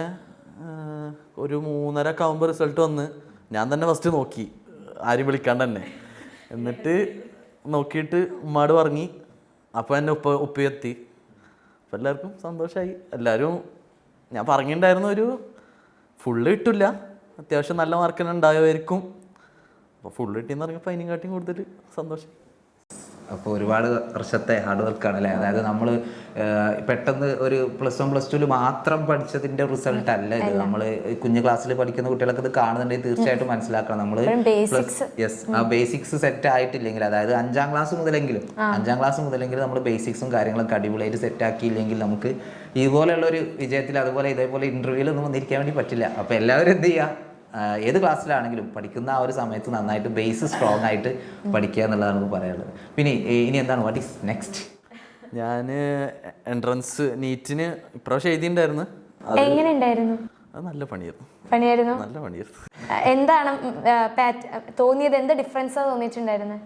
ഒരു 3:30 ആകുമ്പോൾ റിസൾട്ട് വന്ന് ഞാൻ തന്നെ ഫസ്റ്റ് നോക്കി, ആരും വിളിക്കാണ്ട് തന്നെ. എന്നിട്ട് നോക്കിയിട്ട് ഉമ്മാട് പറഞ്ഞി, അപ്പോൾ എന്നെ ഉപ്പ എത്തി. അപ്പം എല്ലാവർക്കും സന്തോഷമായി. എല്ലാവരും ഞാൻ പറഞ്ഞിട്ടുണ്ടായിരുന്നു ഒരു ഫുള്ള് കിട്ടില്ല, അത്യാവശ്യം നല്ല മാർക്ക് തന്നെ ഉണ്ടാകുമായിരിക്കും. അപ്പോൾ ഫുള്ള് കിട്ടിയെന്ന് പറഞ്ഞപ്പോൾ അതിനെക്കാട്ടിയും കൂടുതൽ സന്തോഷം. അപ്പോൾ ഒരുപാട് വർഷത്തെ ഹാർഡ് വർക്കാണ് അല്ലേ? അതായത് നമ്മൾ പെട്ടെന്ന് ഒരു +1 +2 മാത്രം പഠിച്ചതിൻ്റെ റിസൾട്ട് അല്ല ഇത്. നമ്മൾ കുഞ്ഞു ക്ലാസ്സിൽ പഠിക്കുന്ന കുട്ടികളൊക്കെ ഇത് കാണുന്നുണ്ടെങ്കിൽ തീർച്ചയായിട്ടും മനസ്സിലാക്കണം. നമ്മൾ ആ ബേസിക്സ് സെറ്റ് ആയിട്ടില്ലെങ്കിൽ, അതായത് 5ാം ക്ലാസ് മുതലെങ്കിലും നമ്മൾ ബേസിക്സും കാര്യങ്ങളൊക്കെ അടിപൊളിയായിട്ട് സെറ്റ് ആക്കിയില്ലെങ്കിൽ നമുക്ക് ഇതുപോലെയുള്ള ഒരു വിജയത്തിൽ അതുപോലെ ഇതേപോലെ ഇൻ്റർവ്യൂവിലൊന്നും വന്നിരിക്കാൻ വേണ്ടി പറ്റില്ല. അപ്പോൾ എല്ലാവരും എന്ത് ചെയ്യുക, ഏത് ക്ലാസ്സിലാണെങ്കിലും പഠിക്കുന്ന ആ ഒരു സമയത്ത് നന്നായിട്ട് ബേസ് സ്ട്രോങ് ആയിട്ട് പഠിക്കുക എന്നുള്ളതാണ് നമുക്ക് പറയാനുള്ളത്. പിന്നെ ഇനി എന്താണ് വാട്ട് ഈസ് നെക്സ്റ്റ്? ഞാൻ എൻട്രൻസ് നീറ്റിന് ഇപ്രാവശ്യം എഴുതിയിട്ടുണ്ടായിരുന്നു. എങ്ങനെ ഉണ്ടായിരുന്നു? അത് നല്ല പണിയായിരുന്നു. നല്ല പണിയായിരുന്നു. എന്താണ് തോന്നിയത്? എന്ത് ഡിഫറൻസാ തോന്നിയിട്ടുണ്ടായിരുന്നത്?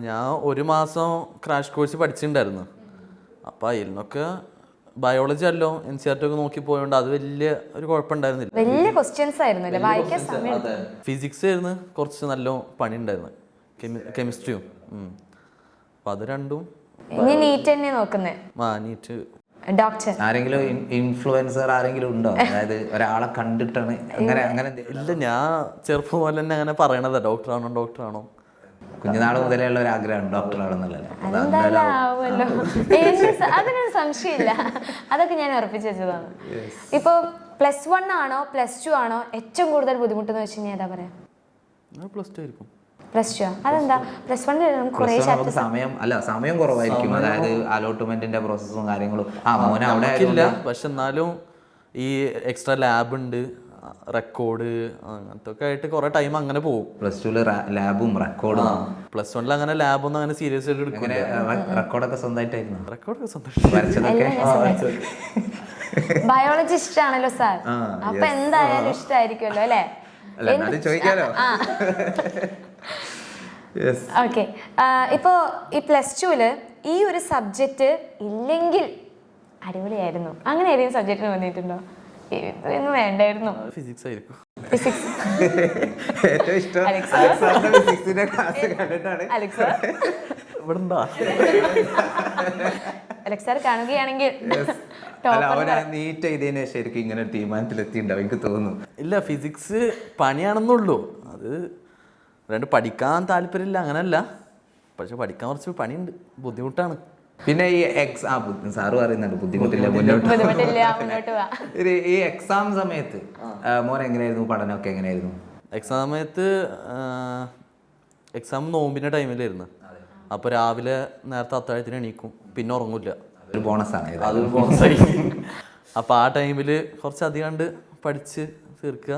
ഞാൻ 1 മാസം ക്രാഷ് കോഴ്സ് പഠിച്ചിട്ടുണ്ടായിരുന്നു. അപ്പോൾ അതിൽ നിന്നൊക്കെ ബയോളജി അല്ലോ NCERT ഒക്കെ നോക്കി പോയോണ്ട് അത് വലിയ ഒരു കുഴപ്പമുണ്ടായിരുന്നില്ല. വലിയ ക്വസ്റ്റ്യൻസ് ആയിരുന്നില്ല, വായിക്കാൻ സമയം. ഫിസിക്സ് ആയിരുന്നു കുറച്ച് നല്ല പണി ഉണ്ടായിരുന്നു, കെമിസ്ട്രിയും. അപ്പം അത് രണ്ടും. ഇനി നീറ്റ് തന്നെ നോക്കുന്നേ? നീറ്റ്. ഡോക്ടർ ആരെങ്കിലും ഇൻഫ്ലുവൻസർ ആരെങ്കിലും ഉണ്ടോ? അതായത് ഒരാളെ കണ്ടിട്ടാണ് അങ്ങനെ? ഇല്ല, ഞാൻ ചെറുപ്പം പോലെ തന്നെ അങ്ങനെ പറയണതാ, ഡോക്ടറാണോ. കുഞ്ഞുനാൾ മുതലേ ഉള്ള ഒരു ആഗ്രഹമാണ് ഡോക്ടറാണെന്നുള്ളത്. അതെന്തായാലും ആവുമല്ലോ, അതിനൊരു സംശയമില്ല. അതൊക്കെ ഞാൻ ഉറപ്പിച്ചു വെച്ചതാണ്. ഇപ്പൊ +1 ആണോ +2 ആണോ ഏറ്റവും കൂടുതൽ ബുദ്ധിമുട്ടെന്ന് വെച്ച് കഴിഞ്ഞാൽ ഏതാ പറയാ? +2 ആയിരിക്കും. +2 അതെന്താ? +1 സമയം കുറവായിരിക്കും. അതായത് അലോട്ട്മെന്റിന്റെ പ്രോസസ്സും കാര്യങ്ങളും മോനെ അവിടെ ഇല്ല. പക്ഷെ എന്നാലും ഈ എക്സ്ട്രാ ലാബ് ഉണ്ട്, റെക്കോർഡ് അങ്ങനത്തെ ഒക്കെ ആയിട്ട് കുറെ ടൈം അങ്ങനെ പോകും. +2 ലാബും റെക്കോർഡും. +1 അങ്ങനെ ലാബൊന്നും അങ്ങനെ സീരിയസ് ആയിട്ട് എടുക്കില്ല. റെക്കോർഡൊക്കെ സ്വന്തമായിട്ടായിരുന്നു? റെക്കോർഡൊക്കെ സ്വന്തമായിട്ട്. ബയോളജി ഇഷ്ടമാണല്ലോ സാർ, അപ്പൊ എന്തായാലും ഇഷ്ടമായിരിക്കുമല്ലോ അല്ലേ? ചോദിക്കാലോ. ഓക്കെ, ഇപ്പോ ഈ +2 ഈ ഒരു സബ്ജക്റ്റ് ഇല്ലെങ്കിൽ അടിപൊളിയായിരുന്നു, അങ്ങനെ ഏതെങ്കിലും സബ്ജക്റ്റിന് വന്നിട്ടുണ്ടോ? ഇതൊന്നും വേണ്ടായിരുന്നു. ഫിസിക്സ് ആയിരിക്കും. ഫിസിക്സ് ഏറ്റവും ഇഷ്ടം അലക്സാണ്ടർ ഫിസിക്സിന്റെ ക്ലാസ് കണ്ടിട്ടാണ്. അലക്സാർ കാണുകയാണെങ്കിൽ നീറ്റ് ചെയ്തതിന് ശരിക്കും ഇങ്ങനെ ഒരു തീരുമാനത്തിലെത്തിണ്ടാവും എനിക്ക് തോന്നുന്നു. ഇല്ല, ഫിസിക്സ് പണിയാണെന്നുള്ളൂ. അത് പഠിക്കാൻ താല്പര്യമില്ല അങ്ങനല്ല, പക്ഷെ പഠിക്കാൻ കുറച്ച് പണിയുണ്ട്, ബുദ്ധിമുട്ടാണ്. പിന്നെ ഈ സാറ് പറയുന്നുണ്ട് ബുദ്ധിമുട്ടില്ല, മുന്നോട്ട് ഈ എക്സാം സമയത്ത് മോൻ എങ്ങനെയായിരുന്നു? പഠനമൊക്കെ എങ്ങനെയായിരുന്നു? എക്സാം സമയത്ത് എക്സാം നോമ്പിൻ്റെ ടൈമിലായിരുന്നു. അപ്പോൾ രാവിലെ നേരത്തെ അത്താഴത്തിന് എണീക്കും, പിന്നെ ഉറങ്ങില്ല. ഒരു ബോണസാണ്, അതൊരു ബോണസായി. അപ്പോൾ ആ ടൈമിൽ കുറച്ചധികം പഠിച്ച് തീർക്കുക.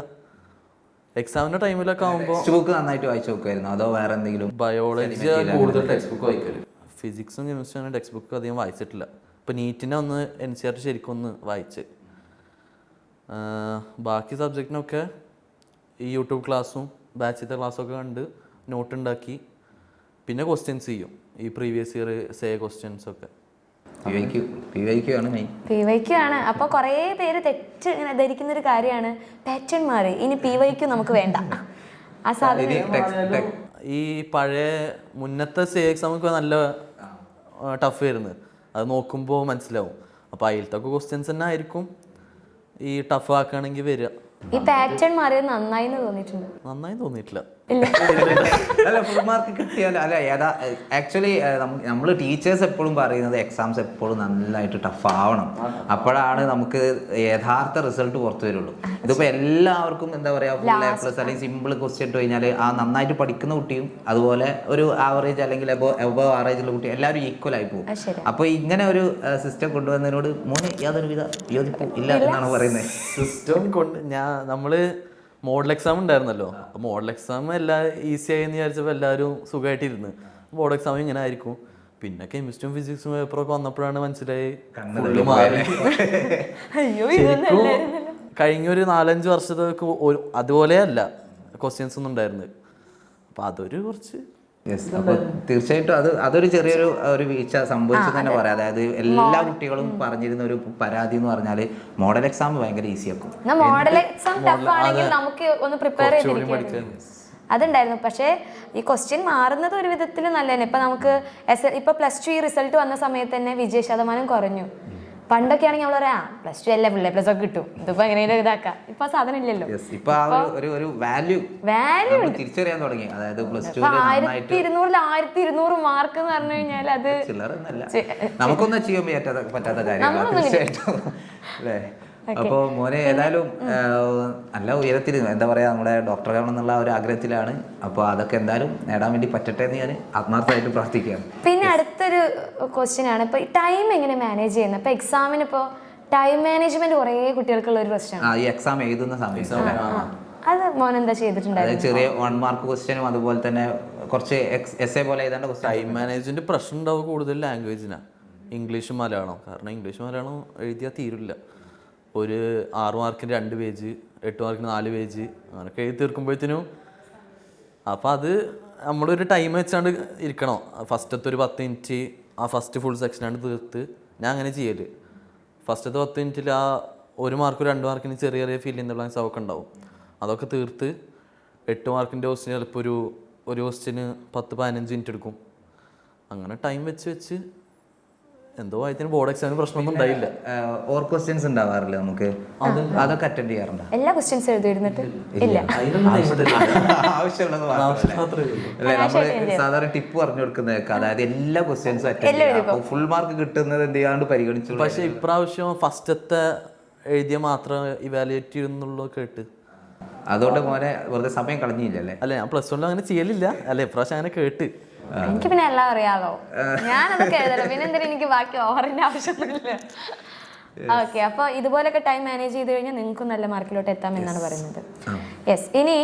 എക്സാമിൻ്റെ ടൈമിലൊക്കെ ആകുമ്പോൾ ബുക്ക് നന്നായിട്ട് വായിച്ചു നോക്കുമായിരുന്നു അതോ വേറെ എന്തെങ്കിലും? ബയോളജി കൂടുതൽ ടെക്സ്റ്റ് ബുക്ക് വായിക്കല്. ഫിസിക്സും കെമിസ്ട്രിയും ടെക്സ്റ്റ് ബുക്ക് അധികം വായിച്ചിട്ടില്ല. ഇപ്പോൾ നീറ്റിനെ ഒന്ന് NCERT ശരിക്കും ഒന്ന് വായിച്ച്, ബാക്കി സബ്ജക്റ്റിനൊക്കെ ഈ യൂട്യൂബ് ക്ലാസ്സും ബാച്ചിത്തെ ക്ലാസ്സൊക്കെ കണ്ട് നോട്ട് ഉണ്ടാക്കി, പിന്നെ ക്വസ്റ്റ്യൻസ് ചെയ്യും, ഈ പ്രീവിയസ് ഇയർ ക്വസ്റ്റ്യൻസ് ഒക്കെ. PYQ ആണ്. അപ്പൊ കുറേ പേര് തെറ്റ് ഇങ്ങനെ ധരിക്കുന്ന ഒരു കാര്യമാണ് പാറ്റേൺ മാറി, ഇനി PYQ നമുക്ക് വേണ്ട. ആ സാധനം ഈ പഴയ മുന്നത്തെ എക്സാം ഒക്കെ നല്ല ടഫ് ആയിരുന്നു, അത് നോക്കുമ്പോൾ മനസ്സിലാവും. അപ്പോൾ അതിലത്തൊക്കെ ക്വസ്റ്റ്യൻസ് തന്നെ ആയിരിക്കും ഈ ടഫ് ആക്കുകയാണെങ്കിൽ വരിക. ഈ പാറ്റേൺ മാറിയത് നന്നായി തോന്നിയിട്ടുണ്ട്? നന്നായി തോന്നിയിട്ടില്ല. അല്ല, ഫുൾ മാർക്ക് കിട്ടിയാൽ അല്ല ആക്ച്വലി നമ്മൾ ടീച്ചേഴ്സ് എപ്പോഴും പറയുന്നത് എക്സാംസ് എപ്പോഴും നന്നായിട്ട് ടഫ് ആവണം, അപ്പോഴാണ് നമുക്ക് യഥാർത്ഥ റിസൾട്ട് പുറത്തു വരുള്ളൂ. ഇതിപ്പോൾ എല്ലാവർക്കും എന്താ പറയുക, ഫുൾ A+ അല്ലെങ്കിൽ സിമ്പിൾ ക്വസ്റ്റ്യൻ ഇട്ട് കഴിഞ്ഞാൽ ആ നന്നായിട്ട് പഠിക്കുന്ന കുട്ടിയും അതുപോലെ ഒരു ആവറേജ് അല്ലെങ്കിൽ എബവ് ആവറേജ് ഉള്ള കുട്ടി എല്ലാവരും ഈക്വൽ ആയി പോകും. അപ്പോൾ ഇങ്ങനെ ഒരു സിസ്റ്റം കൊണ്ടുവന്നതിനോട് മോന് യാതൊരുവിധ യോജിപ്പും ഇല്ല എന്നാണ് പറയുന്നത്. സിസ്റ്റം കൊണ്ട് നമ്മള് മോഡൽ എക്സാം ഉണ്ടായിരുന്നല്ലോ, അപ്പോൾ മോഡൽ എക്സാം എല്ലാം ഈസി ആയെന്ന് വിചാരിച്ചപ്പോൾ എല്ലാവരും സുഖമായിട്ടിരുന്ന് ബോർഡ് എക്സാം ഇങ്ങനെ ആയിരിക്കും. പിന്നെ കെമിസ്ട്രിയും ഫിസിക്സും പേപ്പറൊക്കെ വന്നപ്പോഴാണ് മനസ്സിലായി ശരിക്കും കഴിഞ്ഞൊരു 4-5 വർഷത്തേക്ക് അതുപോലെയല്ല ക്വസ്റ്റ്യൻസ് ഒന്നും ഉണ്ടായിരുന്നത്. അപ്പോൾ അതൊരു കുറച്ച് അപ്പോൾ തീർച്ചയായിട്ടും അതൊരു ചെറിയൊരു വീഴ്ച സംഭവിച്ചു തന്നെ പറയാം. അതായത് എല്ലാ കുട്ടികളും പറഞ്ഞിരുന്ന ഒരു പരാതി എന്ന് പറഞ്ഞാൽ മോഡൽ എക്സാം ഭയങ്കര ഈസി ആക്കും. മോഡൽ എക്സാം ടഫ് ആണെങ്കിൽ നമുക്ക് ഒന്ന് പ്രിപ്പയർ ചെയ്തിരിക്കും, അതുണ്ടായിരുന്നു. പക്ഷേ ഈ ക്വസ്റ്റ്യൻ മാറുന്നത് ഒരു വിധത്തിൽ നല്ല തന്നെ. ഇപ്പൊ നമുക്ക് ഇപ്പൊ +2 റിസൾട്ട് വന്ന സമയത്ത് തന്നെ വിജയശതമാനം കുറഞ്ഞു. പണ്ടൊക്കെ ആണെങ്കിൽ നമ്മൾ പറയാം +2 അല്ലേ ++ ഒക്കെ കിട്ടും, ഇതിപ്പോ എങ്ങനെയും ഇതാക്കാം. ഇപ്പൊ സാധനം ഇല്ലല്ലോ, ഇപ്പൊ ഒരു വാല്യൂ തിരിച്ചറിയാൻ തുടങ്ങി. അതായത് +2 1200 മാർക്ക് എന്ന് പറഞ്ഞു കഴിഞ്ഞാൽ അത് നമുക്കൊന്നും ചെയ്യാൻ പറ്റാത്ത കാര്യമാണ് തീർച്ചയായിട്ടും അല്ലേ. അപ്പോൾ മോനെ ഏതായാലും നല്ല ഉയരത്തിൽ എന്താ പറയാ നമ്മുടെ ഡോക്ടറാകണം എന്നുള്ള ഒരു ആഗ്രഹത്തിലാണ്. അപ്പോൾ അതൊക്കെ എന്തായാലും നേടാൻ വേണ്ടി പറ്റട്ടെ എന്ന് ഞാൻ ആത്മാർത്ഥമായിട്ട് പ്രാർത്ഥിക്കുകയാണ്. പിന്നെ അടുത്തൊരു ക്വസ്റ്റ്യൻ ആണ്, ഇപ്പൊ ടൈം എങ്ങനെ മാനേജ് ചെയ്യുന്നത്? ഇപ്പൊ എക്സാമിന് ഇപ്പോ ടൈം മാനേജ്മെന്റ് കുറേ കുട്ടികൾക്കുള്ള ഒരു പ്രശ്നമാണ്. ഈ എക്സാം എഴുതുന്ന സമയത്ത് അത് മോൻ എന്താ ചെയ്തിട്ടുണ്ടായിരുന്നു? ചെറിയ 1 മാർക്ക് ക്വസ്റ്റ്യനും അതുപോലെ തന്നെ കുറച്ച് എസ്സേ പോലെ എഴുതേണ്ട ക്വസ്റ്റ്യൻ. ടൈം മാനേജ്മെന്റ് പ്രശ്നം ഉണ്ടാവും കൂടുതൽ ലാംഗ്വേജിനാണ്, ഇംഗ്ലീഷും മലയാളം. കാരണം ഇംഗ്ലീഷ് മലയാളം എഴുതിയാൽ തീരില്ല. ഒരു 6 മാർക്കിന് 2 പേജ്, 8 മാർക്കിന് 4 പേജ് അങ്ങനെയൊക്കെ എഴുതി തീർക്കുമ്പോഴത്തേനും അപ്പം അത് നമ്മളൊരു ടൈം വെച്ചാണ്ട് ഇരിക്കണം. ഫസ്റ്റത്തെ ഒരു 10 മിനിറ്റ് ആ ഫസ്റ്റ് ഫുൾ സെക്ഷനാണ് തീർത്ത്. ഞാൻ അങ്ങനെ ചെയ്യല്. ഫസ്റ്റത്തെ 10 മിനിറ്റിൽ ആ 1 മാർക്ക് 2 മാർക്കിന് ചെറിയ ചെറിയ ഫിൽ ഇൻ ദ ബ്ലാങ്ക്സ് അതൊക്കെ ഉണ്ടാവും. അതൊക്കെ തീർത്ത് 8 മാർക്കിൻ്റെ ക്വസ്റ്റിന് ചിലപ്പോൾ ഒരു ക്വസ്റ്റിന് 10-15 മിനിറ്റ് എടുക്കും. അങ്ങനെ ടൈം വെച്ച് എന്തോ ആയതിന് ബോർഡ് എക്സാമിന് പ്രശ്നമൊന്നും ഉണ്ടായില്ല. ഓർ ക്വസ്റ്റ്യൻസ് ഉണ്ടാവാറില്ല നമുക്ക്, അതൊക്കെ അറ്റൻഡ് ചെയ്യാറുണ്ട്. എല്ലാ ക്വസ്റ്റ്യൻസ് എഴുതിയിരുന്നിട്ട് ഇല്ല, ആവശ്യമുള്ളത് അല്ലേ. നമ്മള് സാധാരണ ടിപ്പ് പറഞ്ഞു കൊടുക്കുന്നതൊക്കെ, അതായത് എല്ലാ ക്വസ്റ്റ്യൻസും അറ്റൻഡ് ചെയ്യാം, ഫുൾ മാർക്ക് കിട്ടുന്നത് എന്ത് ചെയ്യാണ്ട് പരിഗണിച്ചു. പക്ഷെ ഇപ്രാവശ്യം ഫസ്റ്റത്തെ എഴുതിയ മാത്രം ഇവാലുവേറ്റ് ചെയ്യുന്നുള്ളൂ കേട്ട്. അതുകൊണ്ട് മോനെ വെറുതെ സമയം കളഞ്ഞില്ലല്ലേ? അല്ല, ഞാൻ +1 അങ്ങനെ ചെയ്യലില്ല. അല്ല, ഇപ്രാവശ്യം അങ്ങനെ കേട്ട്. എനിക്ക് പിന്നെ എല്ലാം അറിയാലോ, ഞാനതൊക്കെ എഴുതല്ലോ. പിന്നെ എന്തിനാ എനിക്ക് ബാക്കി ഓവറിന്റെ ആവശ്യമൊന്നുമില്ല. ഓക്കെ, അപ്പോൾ ഇതുപോലൊക്കെ ടൈം മാനേജ് ചെയ്ത് കഴിഞ്ഞാൽ നിങ്ങൾക്കും നല്ല മാർക്കിലോട്ട് എത്താം എന്നാണ് പറയുന്നത്. യെസ്. ഇനി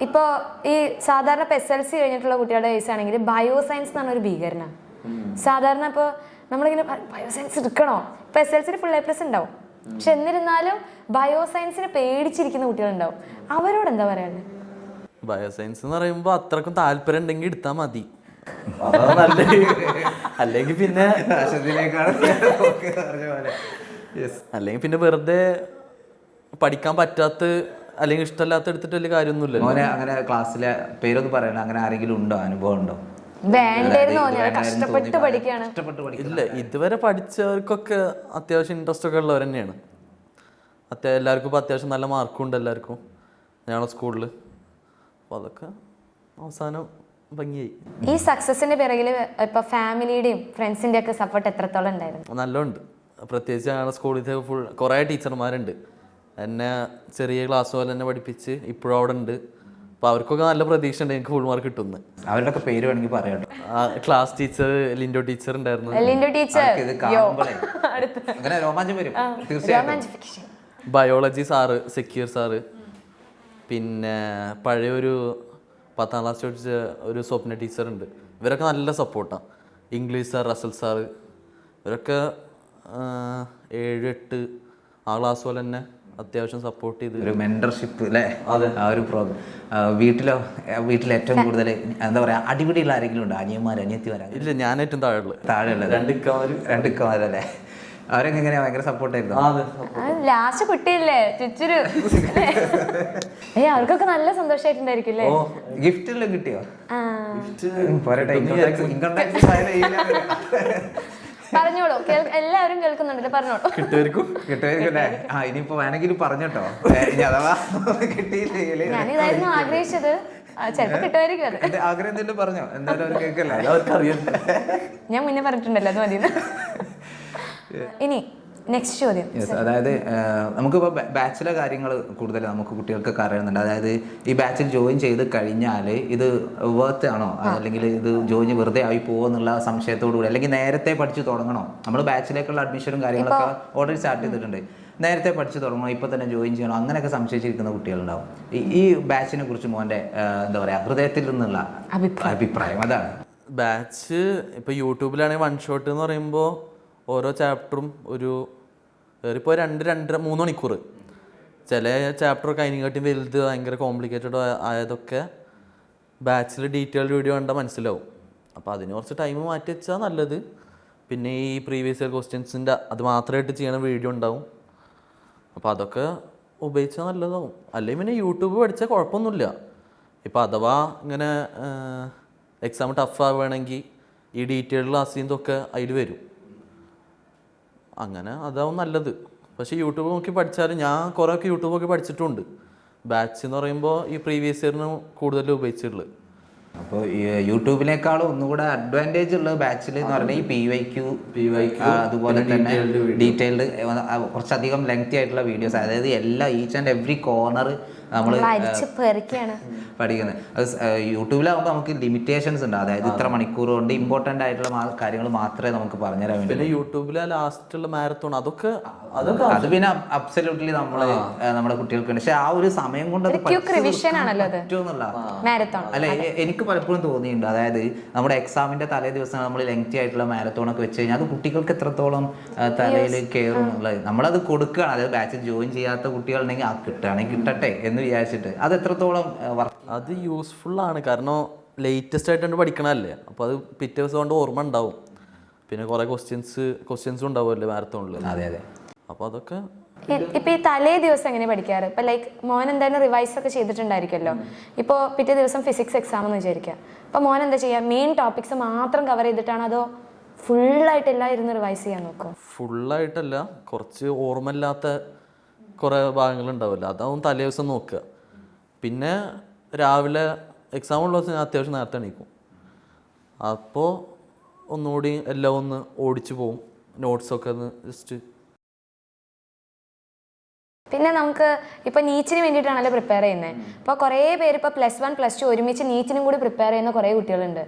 ഇപ്പോൾ ഈ സാധാരണ ഇപ്പോൾ SLC കഴിഞ്ഞിട്ടുള്ള കുട്ടികളുടെ കേസ് ആണെങ്കിൽ ബയോസയൻസ് എന്ന് പറഞ്ഞൊരു ഭീകരനാണ്. സാധാരണ ഇപ്പോൾ നമ്മളിങ്ങനെ ബയോസയൻസ് എടുക്കണോ, ഇപ്പോൾ SLC ഫുൾ A+ ഉണ്ടാവും, പക്ഷെ എന്നിരുന്നാലും ബയോസയൻസിനെ പേടിച്ചിരിക്കുന്ന കുട്ടികളുണ്ടാവും. അവരോട് എന്താ പറയാനുള്ളത്? ബയോസയൻസ് എന്ന് പറയുമ്പോൾ അത്രക്കും താല്പര്യം ഉണ്ടെങ്കിൽ എടുത്താൽ മതി. അല്ലെങ്കിൽ പിന്നെ വെറുതെ പഠിക്കാൻ പറ്റാത്ത അല്ലെങ്കിൽ ഇഷ്ടമല്ലാത്ത എടുത്തിട്ട് വലിയ കാര്യമൊന്നുമില്ല. മോനെ അങ്ങനെ ക്ലാസ്സിലെ പേരൊന്നും പറയണം, അങ്ങനെ ആരെങ്കിലും ഉണ്ടോ, അനുഭവം ഉണ്ടോ? ഇല്ല, ഇതുവരെ പഠിച്ചവർക്കൊക്കെ അത്യാവശ്യം ഇൻട്രസ്റ്റ് ഒക്കെ ഉള്ളവർ തന്നെയാണ്. എല്ലാവർക്കും ഇപ്പോൾ അത്യാവശ്യം നല്ല മാർക്കും ഉണ്ട് എല്ലാവർക്കും ഞങ്ങളുടെ സ്കൂളിൽ. അപ്പോൾ അതൊക്കെ അവസാനം ഭംഗിയായി. ഈ സക്സസിന്റെ പിറകിൽ ഇപ്പൊ ഫാമിലിയുടെയും ഫ്രണ്ട്സിന്റെ ഒക്കെ സപ്പോർട്ട് എത്രത്തോളം ഉണ്ടായിരുന്നു? നല്ലോണ്ട്. പ്രത്യേകിച്ച് ഞങ്ങളുടെ സ്കൂളിൽ ഫുൾ കുറേ ടീച്ചർമാരുണ്ട്. എന്നെ ചെറിയ ക്ലാസ് പോലെ തന്നെ പഠിപ്പിച്ച് ഇപ്പോഴും അവിടെ ഉണ്ട്. അപ്പോൾ അവർക്കൊക്കെ നല്ല പ്രതീക്ഷ ഉണ്ട് എനിക്ക് ഫുൾ മാർക്ക് കിട്ടുന്നത്. അവരുടെ പേര് വേണമെങ്കിൽ പറയാം. ക്ലാസ് ടീച്ചർ ലിൻഡോ ടീച്ചർ ഉണ്ടായിരുന്നു. ലിൻഡോ ടീച്ചർ ബയോളജി സാറ്, സെക്യൂർ സാറ്, പിന്നെ പഴയൊരു 10ാം ക്ലാസ് പഠിച്ച ഒരു സ്വപ്ന ടീച്ചറുണ്ട്. ഇവരൊക്കെ നല്ല സപ്പോർട്ടാണ്. ഇംഗ്ലീഷ് സാർ, റസൽ സാറ്, ഇവരൊക്കെ 7-8 ആ ക്ലാസ് പോലെ തന്നെ അത്യാവശ്യം സപ്പോർട്ട് ചെയ്ത് ഒരു മെന്റർഷിപ്പ് അല്ലേ? അതെ. ആ ഒരു പ്രോഗ്രാം. വീട്ടിൽ ഏറ്റവും കൂടുതൽ എന്താ പറയാ അടിപിടിയുള്ള ആരെങ്കിലും ഉണ്ടോ? അനിയന്മാർ, അനിയത്തിമാരാ? ഇല്ല, ഞാൻ ഏറ്റവും താഴെയുള്ളത്. 2 ഇക്കമാരല്ലേ? അവരൊക്കെ എങ്ങനെയാ? ഭയങ്കര സപ്പോർട്ടായിരുന്നു. ലാസ്റ്റ് കുട്ടിയല്ലേ ചുറ്റൊരു അവർക്കൊക്കെ നല്ല സന്തോഷമായിട്ടുണ്ടായിരിക്കും അല്ലേ? ഗിഫ്റ്റ് എല്ലാം കിട്ടിയോ? പറഞ്ഞോളൂ, എല്ലാവരും കേൾക്കുന്നുണ്ടല്ലോ, പറഞ്ഞോളൂ. കിട്ടുമായിരിക്കും. ഇനിയിപ്പോ വേണമെങ്കിൽ പറഞ്ഞോട്ടോ, അഥവാ കിട്ടിയില്ലേ. ഞാനിതായിരുന്നു ആഗ്രഹിച്ചത്, ചിലപ്പോ കിട്ടുമായിരിക്കും. അത് ആഗ്രഹം എന്തെങ്കിലും പറഞ്ഞോ? എന്തായാലും അവർ കേൾക്കല്ലേ, ഞാൻ മുന്നേ പറഞ്ഞിട്ടുണ്ടല്ലോ, അത് മതി. ഇനി നെക്സ്റ്റ് ചോദ്യം. അതായത് നമുക്കിപ്പോൾ ബാച്ചിലെ കാര്യങ്ങൾ കൂടുതൽ നമുക്ക് കുട്ടികൾക്കൊക്കെ അറിയുന്നുണ്ട്. അതായത് ഈ ബാച്ചിൽ ജോയിൻ ചെയ്ത് കഴിഞ്ഞാൽ ഇത് വർത്ത് ആണോ, അല്ലെങ്കിൽ ഇത് ജോയിൻ വെറുതെ ആയി പോകുമെന്നുള്ള സംശയത്തോടു കൂടി, അല്ലെങ്കിൽ നേരത്തെ പഠിച്ചു തുടങ്ങണോ? നമ്മൾ ബാച്ചിലേക്കുള്ള അഡ്മിഷനും കാര്യങ്ങളൊക്കെ ഓൾറെഡി സ്റ്റാർട്ട് ചെയ്തിട്ടുണ്ട്. നേരത്തെ പഠിച്ചു തുടങ്ങണോ, ഇപ്പോൾ തന്നെ ജോയിൻ ചെയ്യണോ, അങ്ങനെയൊക്കെ സംശയിച്ചിരിക്കുന്ന കുട്ടികളുണ്ടാവും. ഈ ബാച്ചിനെ കുറിച്ച് മോൻ്റെ എന്താ പറയുക ഹൃദയത്തിൽ നിന്നുള്ള അഭിപ്രായം അതാണ്. ബാച്ച് ഇപ്പോൾ യൂട്യൂബിലാണെങ്കിൽ 1 ഷോട്ട് എന്ന് പറയുമ്പോൾ ഓരോ ചാപ്റ്ററും ഇപ്പോൾ 2-2.5-3 മണിക്കൂർ. ചില ചാപ്റ്ററൊക്കെ അതിനെക്കാട്ടിയും വലുത് ഭയങ്കര കോംപ്ലിക്കേറ്റഡ് ആയതൊക്കെ ബാച്ചിൽ ഡീറ്റെയിൽഡ് വീഡിയോ കണ്ടാൽ മനസ്സിലാവും. അപ്പോൾ അതിന് കുറച്ച് ടൈം മാറ്റി വെച്ചാൽ നല്ലത്. പിന്നെ ഈ പ്രീവിയസ് ഇയർ ക്വസ്റ്റ്യൻസിൻ്റെ അത് മാത്രമായിട്ട് ചെയ്യണ വീഡിയോ ഉണ്ടാവും. അപ്പോൾ അതൊക്കെ ഉപയോഗിച്ചാൽ നല്ലതാവും. അല്ലെങ്കിൽ പിന്നെ യൂട്യൂബ് പഠിച്ചാൽ കുഴപ്പമൊന്നുമില്ല. ഇപ്പോൾ അഥവാ ഇങ്ങനെ എക്സാം ടഫ് ആവുകയാണെങ്കിൽ ഈ ഡീറ്റെയിൽഡ് ക്ലാസ്സിൽ നിന്നൊക്കെ അതിൽ വരും. അങ്ങനെ അതാവും നല്ലത്. പക്ഷേ യൂട്യൂബ് നോക്കി പഠിച്ചാൽ ഞാൻ കുറേയൊക്കെ യൂട്യൂബ് നോക്കി പഠിച്ചിട്ടുണ്ട്. ബാച്ച് എന്ന് പറയുമ്പോൾ ഈ പ്രീവിയസ് ഇയറിന് കൂടുതൽ ഉപയോഗിച്ചിട്ടുള്ളത്. അപ്പോൾ യൂട്യൂബിനേക്കാളും ഒന്നുകൂടെ അഡ്വാൻറ്റേജ് ഉള്ള ബാച്ചിൽ എന്ന് പറഞ്ഞാൽ ഈ PYQ അതുപോലെ തന്നെ ഡീറ്റെയിൽഡ് കുറച്ചധികം ലെങ്തി ആയിട്ടുള്ള വീഡിയോസ്, അതായത് എല്ലാ ഈച്ച് ആൻഡ് എവറി കോർണർ നമ്മൾ പഠിക്കുന്നത്. അത് യൂട്യൂബിലാകുമ്പോൾ നമുക്ക് ലിമിറ്റേഷൻസ് ഉണ്ട്, അതായത് ഇത്ര മണിക്കൂർ കൊണ്ട് ഇമ്പോർട്ടൻ്റ് ആയിട്ടുള്ള കാര്യങ്ങൾ മാത്രമേ നമുക്ക് പറഞ്ഞുതരാൻ വേണ്ടി. പിന്നെ യൂട്യൂബിലെ ലാസ്റ്റുള്ള മാരത്തോൺ അതൊക്കെ അത് പിന്നെ അബ്സല്യൂട്ട്ലി നമ്മുടെ കുട്ടികൾക്ക് ഉണ്ട്. പക്ഷെ ആ ഒരു സമയം കൊണ്ട് അത് പറ്റുമെന്നുള്ള അല്ലെ എനിക്ക് പലപ്പോഴും തോന്നിയിട്ടുണ്ട്. അതായത് നമ്മുടെ എക്സാമിന്റെ തലേ ദിവസം നമ്മൾ ലെങ്തി ആയിട്ടുള്ള മാരത്തോൺ ഒക്കെ വെച്ച് കഴിഞ്ഞാൽ അത് കുട്ടികൾക്ക് എത്രത്തോളം തലയിൽ കയറും എന്നുള്ളത് നമ്മളത് കൊടുക്കുകയാണ്. അതായത് ബാച്ചിൽ ജോയിൻ ചെയ്യാത്ത കുട്ടികളുണ്ടെങ്കിൽ ആ കിട്ടുകയാണെങ്കിൽ കിട്ടട്ടെ എന്ന് വിചാരിച്ചിട്ട് അത് എത്രത്തോളം അത് യൂസ്ഫുൾ ആണ്. കാരണം ലേറ്റസ്റ്റ് ആയിട്ടാണ് പഠിക്കണല്ലേ, അപ്പോൾ അത് പിറ്റേ ദിവസം കൊണ്ട് ഓർമ്മ ഉണ്ടാവും. പിന്നെ കുറെ ക്വസ്റ്റ്യൻസും ഉണ്ടാവുമല്ലോ മാരത്തോണിൽ. അതെ അതെ. അപ്പോൾ അതൊക്കെ ഇപ്പൊ ഈ തലേ ദിവസം എങ്ങനെ പഠിക്കാറ്? ഇപ്പൊ ലൈക്ക് മോൻ എന്തായാലും റിവൈസ് ഒക്കെ ചെയ്തിട്ടുണ്ടായിരിക്കുമല്ലോ. ഇപ്പോൾ പിറ്റേ ദിവസം ഫിസിക്സ് എക്സാം എന്ന് വിചാരിക്കുക. അപ്പൊ മോൻ എന്താ ചെയ്യുക? മെയിൻ ടോപ്പിക്സ് മാത്രം കവർ ചെയ്തിട്ടാണ് അതോ ഫുള്ളായിട്ടെല്ലാം ഇരുന്ന് റിവൈസ് ചെയ്യാൻ നോക്കും? ഫുള്ളായിട്ടല്ല, കുറച്ച് ഓർമ്മയില്ലാത്ത കുറേ ഭാഗങ്ങളുണ്ടാവില്ല, അതാവും തലേ ദിവസം നോക്കുക. പിന്നെ രാവിലെ എക്സാം ഉള്ള ദിവസം ഞാൻ അത്യാവശ്യം നേരത്തെ എണീക്കും. അപ്പോൾ ഒന്നുകൂടി എല്ലാം ഒന്ന് ഓടിച്ചു പോവും, നോട്ട്സൊക്കെ ഒന്ന് ജസ്റ്റ്. പിന്നെ നമുക്ക് ഇപ്പൊ നീറ്റിന് വേണ്ടിയിട്ടാണല്ലോ പ്രിപ്പയർ ചെയ്യുന്നത്. അപ്പോൾ കുറേ പേര് ഇപ്പോൾ +1 +2 ഒരുമിച്ച് നീറ്റിനും കൂടി പ്രിപ്പയർ ചെയ്യുന്ന കുറേ കുട്ടികളുണ്ട്.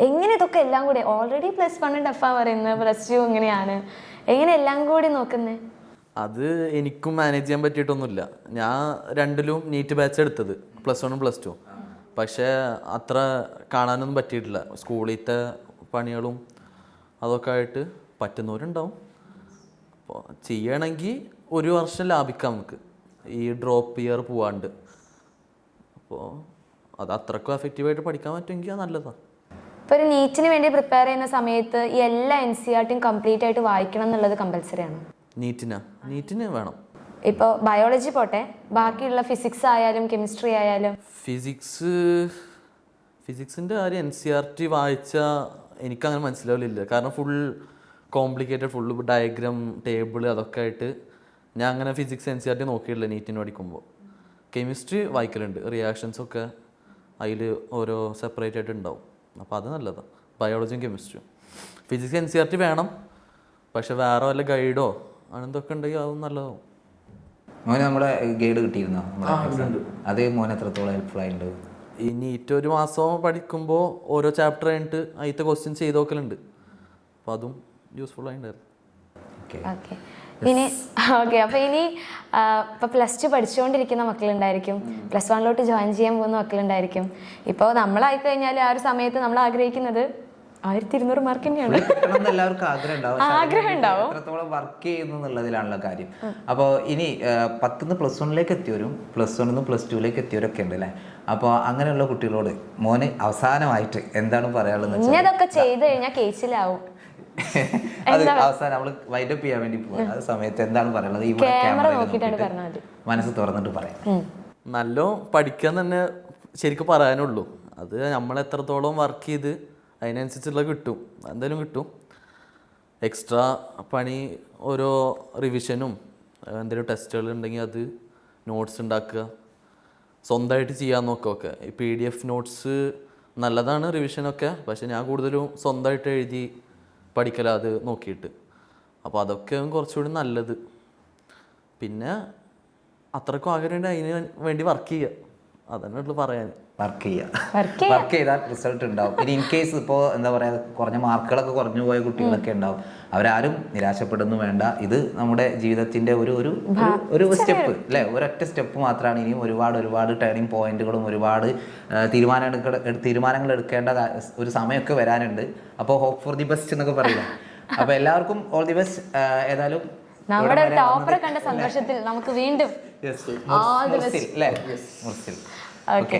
എങ്ങനെ ഇതൊക്കെ എല്ലാം കൂടി ഓൾറെഡി +1 ടഫാ പറയുന്നത്, +2 ഇങ്ങനെയാണ്, എങ്ങനെ എല്ലാം കൂടി നോക്കുന്നത്? അത് എനിക്കും മാനേജ് ചെയ്യാൻ പറ്റിയിട്ടൊന്നുമില്ല. ഞാൻ രണ്ടിലും നീറ്റ് ബാച്ച് എടുത്തത്, +1 +2. പക്ഷേ അത്ര കാണാനൊന്നും പറ്റിയിട്ടില്ല. സ്കൂളിലത്തെ പണികളും അതൊക്കെ ആയിട്ട് പറ്റുന്നവരുണ്ടാവും. അപ്പോൾ ചെയ്യണമെങ്കിൽ 1 വർഷം ലാഭിക്കാം നമുക്ക് ഈ ഡ്രോപ്പ് ഇയർ പോവാണ്ട്. അപ്പോൾ അത് അത്രക്കും എഫക്റ്റീവായിട്ട് പഠിക്കാൻ പറ്റുമെങ്കിൽ അത് നല്ലതാണ്. ഇപ്പോൾ ഒരു നീറ്റിന് വേണ്ടി പ്രിപ്പയർ ചെയ്യുന്ന സമയത്ത് ഈ എല്ലാ NCERTയും കംപ്ലീറ്റ് ആയിട്ട് വായിക്കണം എന്നുള്ളത് കമ്പൽസറി ആണ്? നീറ്റിന് വേണം. ഇപ്പോൾ ബയോളജി പോട്ടെ, ബാക്കിയുള്ള ഫിസിക്സ് ആയാലും കെമിസ്ട്രി ആയാലും. ഫിസിക്സിൻ്റെ കാര്യം NCERT വായിച്ചാൽ എനിക്കങ്ങനെ മനസ്സിലാവില്ല. കാരണം full complicated, full diagram table അതൊക്കെ ആയിട്ട് ഞാൻ അങ്ങനെ ഫിസിക്സ് NCERT നോക്കിയിട്ടില്ല നീറ്റിന് പഠിക്കുമ്പോൾ. കെമിസ്ട്രി വായിക്കലുണ്ട്, റിയാക്ഷൻസൊക്കെ അതിൽ ഓരോ സെപ്പറേറ്റ് ആയിട്ട് ഉണ്ടാവും. അപ്പോൾ അത് നല്ലതാണ്, ബയോളജിയും കെമിസ്ട്രിയും. ഫിസിക്സ് NCERT വേണം, പക്ഷെ വേറെ വല്ല ഗൈഡോ അങ്ങനത്തൊക്കെ ഉണ്ടെങ്കിൽ അതും നല്ലതാവും. മോനെ നമ്മുടെ ഗൈഡ് കിട്ടിയിരുന്നോ? അത് മോനെ എത്രത്തോളം ഹെൽപ്ഫുൾ ആയിട്ടുണ്ട്? ഈ നീറ്റ് 1 മാസം പഠിക്കുമ്പോൾ ഓരോ ചാപ്റ്റർ കഴിഞ്ഞിട്ട് അതിലത്തെ ക്വസ്റ്റ്യൻസ് ചെയ്ത് നോക്കലുണ്ട്. അപ്പോൾ അതും യൂസ്ഫുൾ ആയിട്ടുണ്ടായിരുന്നു. ഇനി അപ്പോൾ ഇനി ഇപ്പോൾ +2 പഠിച്ചുകൊണ്ടിരിക്കുന്ന മക്കളുണ്ടായിരിക്കും, +1 ജോയിൻ ചെയ്യാൻ പോകുന്ന മക്കളുണ്ടായിരിക്കും. ഇപ്പോൾ നമ്മളായി കഴിഞ്ഞാൽ ആ ഒരു സമയത്ത് നമ്മൾ ആഗ്രഹിക്കുന്നത് 1200 മാർക്ക് തന്നെയാണ്. എല്ലാവർക്കും ആഗ്രഹം ഉണ്ടാവും, എത്രത്തോളം വർക്ക് ചെയ്യുന്നു എന്നുള്ളതിലാണല്ലോ കാര്യം. അപ്പോൾ ഇനി 10th +1 എത്തിയവരും +1 +2 എത്തിയവരൊക്കെ ഉണ്ട് അല്ലേ? അപ്പോൾ അങ്ങനെയുള്ള കുട്ടികളോട് മോന് അവസാനമായിട്ട് എന്താണ് പറയാനുള്ളത്? ഇതൊക്കെ ചെയ്ത് കഴിഞ്ഞാൽ കേസിലാവും. അത് അവസാനം നമ്മൾ വൈൻഡപ്പ് ചെയ്യാൻ വേണ്ടി പോകും. ആ സമയത്ത് എന്താണ് പറയുന്നത്? ഈ മനസ്സ് തുറന്നിട്ട് പറയാം. നല്ല പഠിക്കാൻ തന്നെ ശരിക്കും പറയാനുള്ളൂ. അത് നമ്മൾ എത്രത്തോളം വർക്ക് ചെയ്ത് അതിനനുസരിച്ചുള്ള കിട്ടും, എന്തായാലും കിട്ടും. എക്സ്ട്രാ പണി ഓരോ റിവിഷനും എന്തെങ്കിലും ടെസ്റ്റുകൾ ഉണ്ടെങ്കിൽ അത് നോട്ട്സ് ഉണ്ടാക്കുക, സ്വന്തമായിട്ട് ചെയ്യാൻ നോക്കുക. ഈ PDF നോട്ട്സ് നല്ലതാണ് റിവിഷനൊക്കെ, പക്ഷെ ഞാൻ കൂടുതലും സ്വന്തമായിട്ട് എഴുതി പഠിക്കല അത് നോക്കിയിട്ട്. അപ്പോൾ അതൊക്കെ കുറച്ചുകൂടി നല്ലത്. പിന്നെ അത്രക്കും ആഗ്രഹമുണ്ട് അതിന് വേണ്ടി വർക്ക് ചെയ്യുക, അതന്നെ ഉള്ളു പറയാൻ. വർക്ക് ചെയ്താൽ റിസൾട്ട് ഉണ്ടാവും. ഇനി ഇൻ കേസ് ഇപ്പോൾ എന്താ പറയുക, കുറഞ്ഞ മാർക്കുകളൊക്കെ കുറഞ്ഞു പോയ കുട്ടികളൊക്കെ ഉണ്ടാവും. അവരാരും നിരാശപ്പെടുന്നു വേണ്ട. ഇത് നമ്മുടെ ജീവിതത്തിൻ്റെ ഒരു സ്റ്റെപ്പ് അല്ലേ, ഒരൊറ്റ സ്റ്റെപ്പ് മാത്രമാണ്. ഇനിയും ഒരുപാട് ടേണിംഗ് പോയിന്റുകളും ഒരുപാട് തീരുമാനങ്ങൾ എടുക്കേണ്ട ഒരു സമയമൊക്കെ വരാനുണ്ട്. അപ്പോൾ ഹോപ്പ് ഫോർ ദി ബെസ്റ്റ് എന്നൊക്കെ പറയുക. അപ്പോൾ എല്ലാവർക്കും ഓൾ ദി ബെസ്റ്റ്. ഏതായാലും നമ്മുടെ ടോപ്പറെ കണ്ട സന്തോഷത്തിൽ നമുക്ക് വീണ്ടും മുർസിൽ. ഓക്കെ.